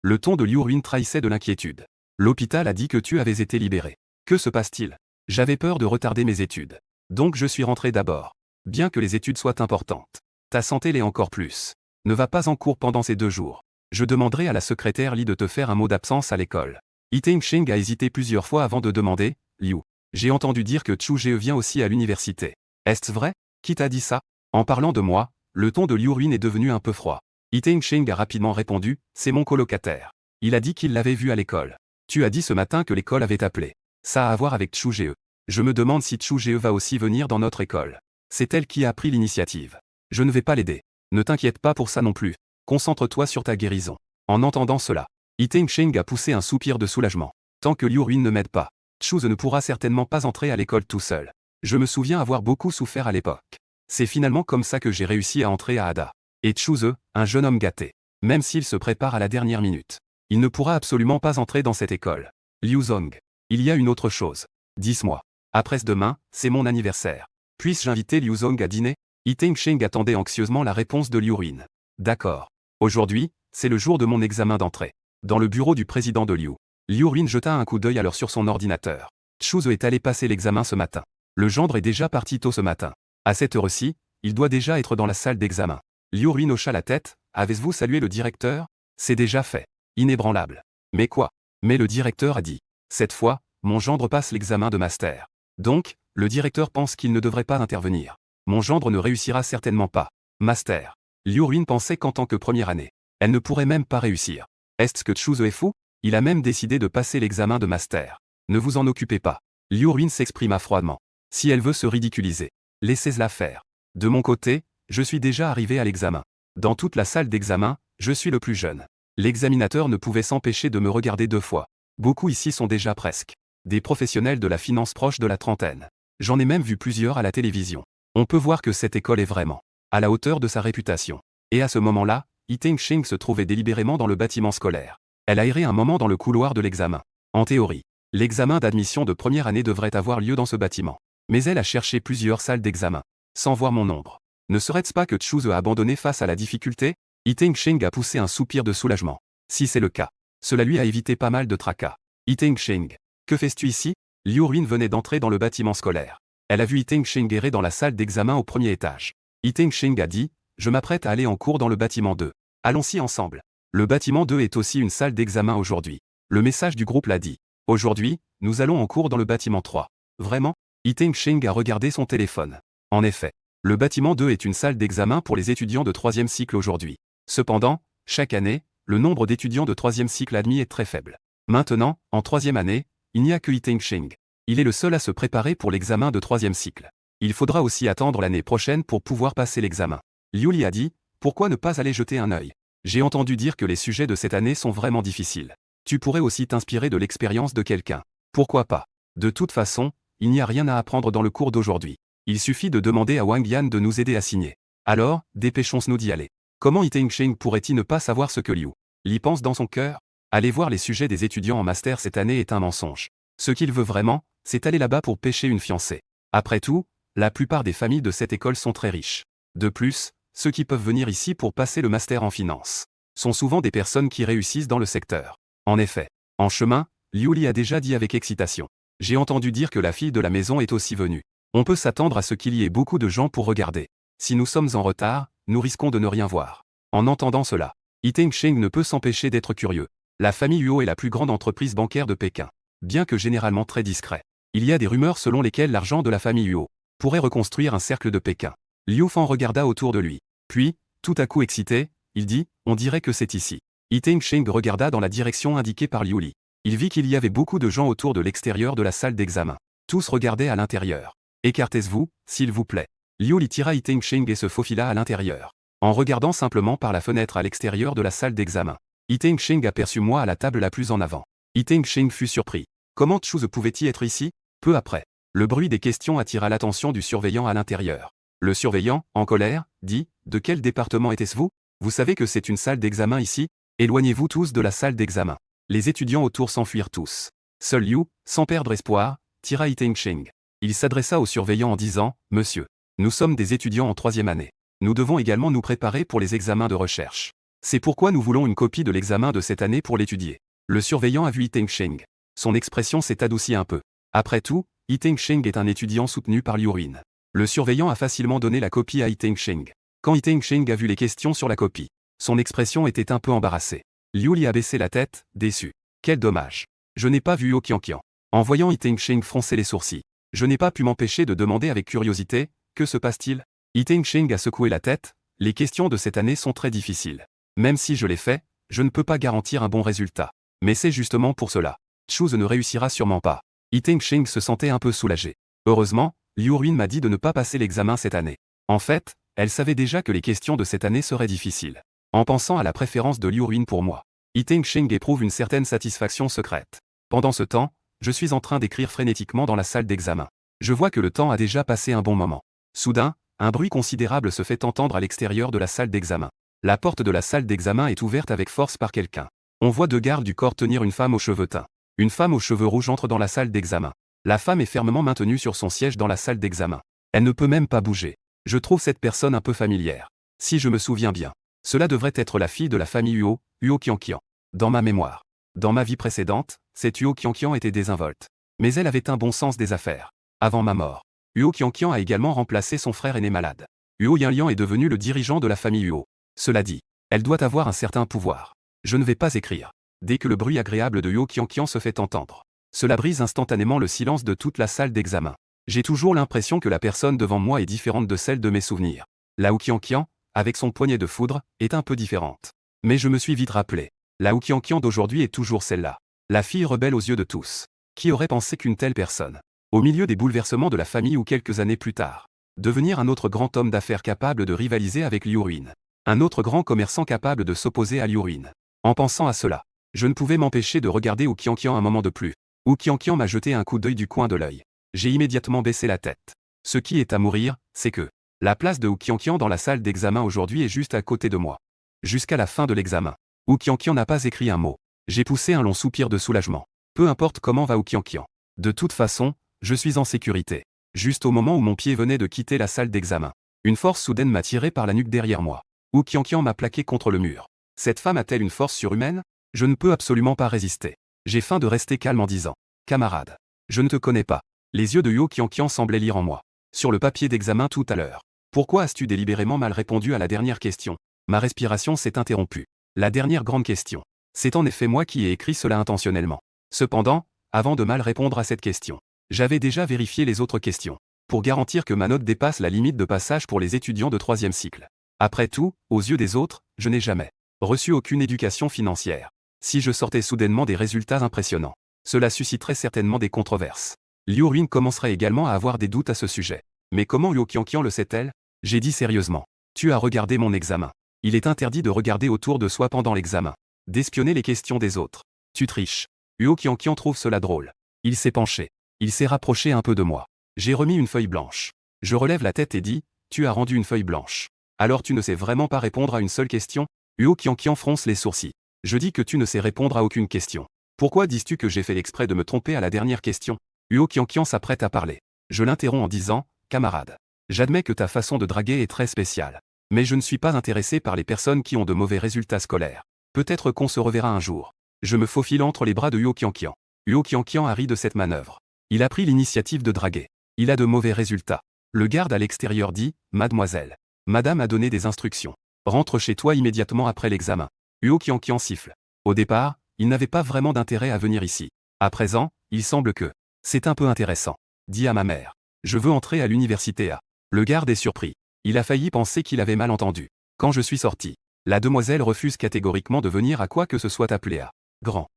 Le ton de Liu Ruin trahissait de l'inquiétude. L'hôpital a dit que tu avais été libéré. Que se passe-t-il? J'avais peur de retarder mes études. Donc je suis rentré d'abord. Bien que les études soient importantes. Ta santé l'est encore plus. Ne va pas en cours pendant ces 2 jours. Je demanderai à la secrétaire Li de te faire un mot d'absence à l'école. Yi Tengsheng a hésité plusieurs fois avant de demander, Liu. J'ai entendu dire que Chuze vient aussi à l'université. Est-ce vrai? Qui t'a dit ça? En parlant de moi, le ton de Liu Ruin est devenu un peu froid. Yi Tengsheng a rapidement répondu, c'est mon colocataire. Il a dit qu'il l'avait vu à l'école. Tu as dit ce matin que l'école avait appelé. Ça a à voir avec Chuze. Je me demande si Chuze va aussi venir dans notre école. C'est elle qui a pris l'initiative. Je ne vais pas l'aider. Ne t'inquiète pas pour ça non plus. Concentre-toi sur ta guérison. En entendant cela, Yi Tengsheng a poussé un soupir de soulagement. Tant que Liu Ruin ne m'aide pas, Chuze ne pourra certainement pas entrer à l'école tout seul. Je me souviens avoir beaucoup souffert à l'époque. C'est finalement comme ça que j'ai réussi à entrer à Ada. Et Chuze, un jeune homme gâté, même s'il se prépare à la dernière minute, il ne pourra absolument pas entrer dans cette école. Liu Zong, il y a une autre chose. Dis-moi. Après-demain, c'est mon anniversaire. Puis-je inviter Liu Zong à dîner? Yi Tengsheng attendait anxieusement la réponse de Liu Ruin. D'accord. Aujourd'hui, c'est le jour de mon examen d'entrée. Dans le bureau du président de Liu, Liu Ruin jeta un coup d'œil alors sur son ordinateur. Chuze est allé passer l'examen ce matin. Le gendre est déjà parti tôt ce matin. À cette heure-ci, il doit déjà être dans la salle d'examen. Liu Ruin hocha la tête. Avez-vous salué le directeur? C'est déjà fait. Inébranlable. Mais quoi? Mais le directeur a dit. Cette fois, mon gendre passe l'examen de master. Donc, le directeur pense qu'il ne devrait pas intervenir. Mon gendre ne réussira certainement pas. Master. Liu Ruin pensait qu'en tant que première année, elle ne pourrait même pas réussir. Est-ce que Chuze est fou? Il a même décidé de passer l'examen de master. Ne vous en occupez pas. Liu Ruin s'exprima froidement. Si elle veut se ridiculiser, laissez-la faire. De mon côté, je suis déjà arrivé à l'examen. Dans toute la salle d'examen, je suis le plus jeune. L'examinateur ne pouvait s'empêcher de me regarder 2 fois. Beaucoup ici sont déjà presque des professionnels de la finance proche de la trentaine. J'en ai même vu plusieurs à la télévision. On peut voir que cette école est vraiment à la hauteur de sa réputation. Et à ce moment-là, Yi Tengsheng se trouvait délibérément dans le bâtiment scolaire. Elle a erré un moment dans le couloir de l'examen. En théorie, l'examen d'admission de première année devrait avoir lieu dans ce bâtiment. Mais elle a cherché plusieurs salles d'examen, sans voir mon nombre. Ne serait-ce pas que Chuze a abandonné face à la difficulté? Yi Tengsheng a poussé un soupir de soulagement. Si c'est le cas, cela lui a évité pas mal de tracas. Yi Tengsheng, que fais-tu ici? Liu Ruin venait d'entrer dans le bâtiment scolaire. Elle a vu Yi Tengsheng errer dans la salle d'examen au premier étage. Yi Tengsheng a dit, je m'apprête à aller en cours dans le bâtiment 2. Allons-y ensemble. Le bâtiment 2 est aussi une salle d'examen aujourd'hui. Le message du groupe l'a dit. Aujourd'hui, nous allons en cours dans le bâtiment 3. Vraiment? Yiteng Sheng a regardé son téléphone. En effet, le bâtiment 2 est une salle d'examen pour les étudiants de 3e cycle aujourd'hui. Cependant, chaque année, le nombre d'étudiants de 3e cycle admis est très faible. Maintenant, en 3e année, il n'y a que Yiteng Sheng. Il est le seul à se préparer pour l'examen de 3e cycle. Il faudra aussi attendre l'année prochaine pour pouvoir passer l'examen. Liu Li a dit, pourquoi ne pas aller jeter un œil? J'ai entendu dire que les sujets de cette année sont vraiment difficiles. Tu pourrais aussi t'inspirer de l'expérience de quelqu'un. Pourquoi pas? De toute façon, il n'y a rien à apprendre dans le cours d'aujourd'hui. Il suffit de demander à Wang Yan de nous aider à signer. Alors, dépêchons-nous d'y aller. Comment Yiteng Sheng pourrait-il ne pas savoir ce que Liu Li pense dans son cœur? Aller voir les sujets des étudiants en master cette année est un mensonge. Ce qu'il veut vraiment, c'est aller là-bas pour pêcher une fiancée. Après tout, la plupart des familles de cette école sont très riches. De plus, ceux qui peuvent venir ici pour passer le master en finance sont souvent des personnes qui réussissent dans le secteur. En effet, en chemin, Liu Li a déjà dit avec excitation. J'ai entendu dire que la fille de la maison est aussi venue. On peut s'attendre à ce qu'il y ait beaucoup de gens pour regarder. Si nous sommes en retard, nous risquons de ne rien voir. En entendant cela, Yiteng Sheng ne peut s'empêcher d'être curieux. La famille Huo est la plus grande entreprise bancaire de Pékin. Bien que généralement très discret, il y a des rumeurs selon lesquelles l'argent de la famille Huo pourrait reconstruire un cercle de Pékin. Liu Fan regarda autour de lui. Puis, tout à coup excité, il dit, on dirait que c'est ici. Yiteng Sheng regarda dans la direction indiquée par Liu Li. Il vit qu'il y avait beaucoup de gens autour de l'extérieur de la salle d'examen. Tous regardaient à l'intérieur. Écartez-vous, s'il vous plaît. Liu Li tira Yiteng Sheng et se faufila à l'intérieur. En regardant simplement par la fenêtre à l'extérieur de la salle d'examen, Yiteng Sheng aperçut moi à la table la plus en avant. Yiteng Sheng fut surpris. Comment Chuz pouvait-il être ici? Peu après, le bruit des questions attira l'attention du surveillant à l'intérieur. Le surveillant, en colère, dit, « De quel département était-ce vous? Vous savez que c'est une salle d'examen ici? Éloignez-vous tous de la salle d'examen. » Les étudiants autour s'enfuirent tous. Seul Liu, sans perdre espoir, tira Yiteng Sheng. Il s'adressa au surveillant en disant, « Monsieur, nous sommes des étudiants en 3e année. Nous devons également nous préparer pour les examens de recherche. C'est pourquoi nous voulons une copie de l'examen de cette année pour l'étudier. » Le surveillant a vu Yiteng Sheng. Son expression s'est adoucie un peu. Après tout, Yiteng Sheng est un étudiant soutenu par Liu Ruin. Le surveillant a facilement donné la copie à Yiteng Sheng. Quand Yiteng Sheng a vu les questions sur la copie, son expression était un peu embarrassée. Liu Li a baissé la tête, déçu. Quel dommage. Je n'ai pas vu Huo Qianqian. En voyant Yiteng Sheng froncer les sourcils, je n'ai pas pu m'empêcher de demander avec curiosité, que se passe-t-il? Yiteng Sheng a secoué la tête, les questions de cette année sont très difficiles. Même si je les fais, je ne peux pas garantir un bon résultat. Mais c'est justement pour cela. Chuz ne réussira sûrement pas. Yiteng Sheng se sentait un peu soulagé. Heureusement, Liu Ruin m'a dit de ne pas passer l'examen cette année. En fait, elle savait déjà que les questions de cette année seraient difficiles. En pensant à la préférence de Liu Ruin pour moi, Yiteng Sheng éprouve une certaine satisfaction secrète. Pendant ce temps, je suis en train d'écrire frénétiquement dans la salle d'examen. Je vois que le temps a déjà passé un bon moment. Soudain, un bruit considérable se fait entendre à l'extérieur de la salle d'examen. La porte de la salle d'examen est ouverte avec force par quelqu'un. On voit deux gardes du corps tenir une femme aux cheveux teints. Une femme aux cheveux rouges entre dans la salle d'examen. La femme est fermement maintenue sur son siège dans la salle d'examen. Elle ne peut même pas bouger. Je trouve cette personne un peu familière. Si je me souviens bien, cela devrait être la fille de la famille Huo, Huo Qianqian. Dans ma mémoire. Dans ma vie précédente, cette Huo Qianqian était désinvolte. Mais elle avait un bon sens des affaires. Avant ma mort, Huo Qianqian a également remplacé son frère aîné malade. Huo Yanlian est devenu le dirigeant de la famille Huo. Cela dit, elle doit avoir un certain pouvoir. Je ne vais pas écrire. Dès que le bruit agréable de Huo Qianqian se fait entendre, cela brise instantanément le silence de toute la salle d'examen. J'ai toujours l'impression que la personne devant moi est différente de celle de mes souvenirs. La Huo Qianqian, avec son poignet de foudre, est un peu différente. Mais je me suis vite rappelé. La Huo Qianqian d'aujourd'hui est toujours celle-là. La fille rebelle aux yeux de tous. Qui aurait pensé qu'une telle personne, au milieu des bouleversements de la famille ou quelques années plus tard, devenir un autre grand homme d'affaires capable de rivaliser avec Liu Ruin. Un autre grand commerçant capable de s'opposer à Liu Ruin. En pensant à cela, je ne pouvais m'empêcher de regarder Huo Qianqian un moment de plus. Huo Qianqian m'a jeté un coup d'œil du coin de l'œil. J'ai immédiatement baissé la tête. Ce qui est à mourir, c'est que la place de Huo Qianqian dans la salle d'examen aujourd'hui est juste à côté de moi. Jusqu'à la fin de l'examen, Huo Qianqian n'a pas écrit un mot. J'ai poussé un long soupir de soulagement. Peu importe comment va Huo Qianqian. De toute façon, je suis en sécurité. Juste au moment où mon pied venait de quitter la salle d'examen, une force soudaine m'a tiré par la nuque derrière moi. Huo Qianqian m'a plaqué contre le mur. Cette femme a-t-elle une force surhumaine? Je ne peux absolument pas résister. J'ai faim de rester calme en disant, « Camarade, je ne te connais pas. » Les yeux de Huo Qianqian semblaient lire en moi. Sur le papier d'examen tout à l'heure. Pourquoi as-tu délibérément mal répondu à la dernière question? Ma respiration s'est interrompue. La dernière grande question. C'est en effet moi qui ai écrit cela intentionnellement. Cependant, avant de mal répondre à cette question, j'avais déjà vérifié les autres questions, pour garantir que ma note dépasse la limite de passage pour les étudiants de 3e cycle. Après tout, aux yeux des autres, je n'ai jamais reçu aucune éducation financière. Si je sortais soudainement des résultats impressionnants, cela susciterait certainement des controverses. Liu Ruin commencerait également à avoir des doutes à ce sujet. Mais comment Huo Qianqian le sait-elle? J'ai dit sérieusement. Tu as regardé mon examen. Il est interdit de regarder autour de soi pendant l'examen. D'espionner les questions des autres. Tu triches. Huo Qianqian trouve cela drôle. Il s'est penché. Il s'est rapproché un peu de moi. J'ai remis une feuille blanche. Je relève la tête et dis, tu as rendu une feuille blanche. Alors tu ne sais vraiment pas répondre à une seule question? Huo Qianqian fronce les sourcils. Je dis que tu ne sais répondre à aucune question. Pourquoi dis-tu que j'ai fait l'exprès de me tromper à la dernière question? Huo Qianqian s'apprête à parler. Je l'interromps en disant, camarade. J'admets que ta façon de draguer est très spéciale. Mais je ne suis pas intéressé par les personnes qui ont de mauvais résultats scolaires. Peut-être qu'on se reverra un jour. Je me faufile entre les bras de Huo Qianqian. Huo Qianqian a ri de cette manœuvre. Il a pris l'initiative de draguer. Il a de mauvais résultats. Le garde à l'extérieur dit, mademoiselle. Madame a donné des instructions. Rentre chez toi immédiatement après l'examen. Huo Qianqian siffle. Au départ, il n'avait pas vraiment d'intérêt à venir ici. À présent, il semble que c'est un peu intéressant. Dis à ma mère. Je veux entrer à l'université A. Le garde est surpris. Il a failli penser qu'il avait mal entendu. Quand je suis sorti, la demoiselle refuse catégoriquement de venir à quoi que ce soit appelé A. Grand.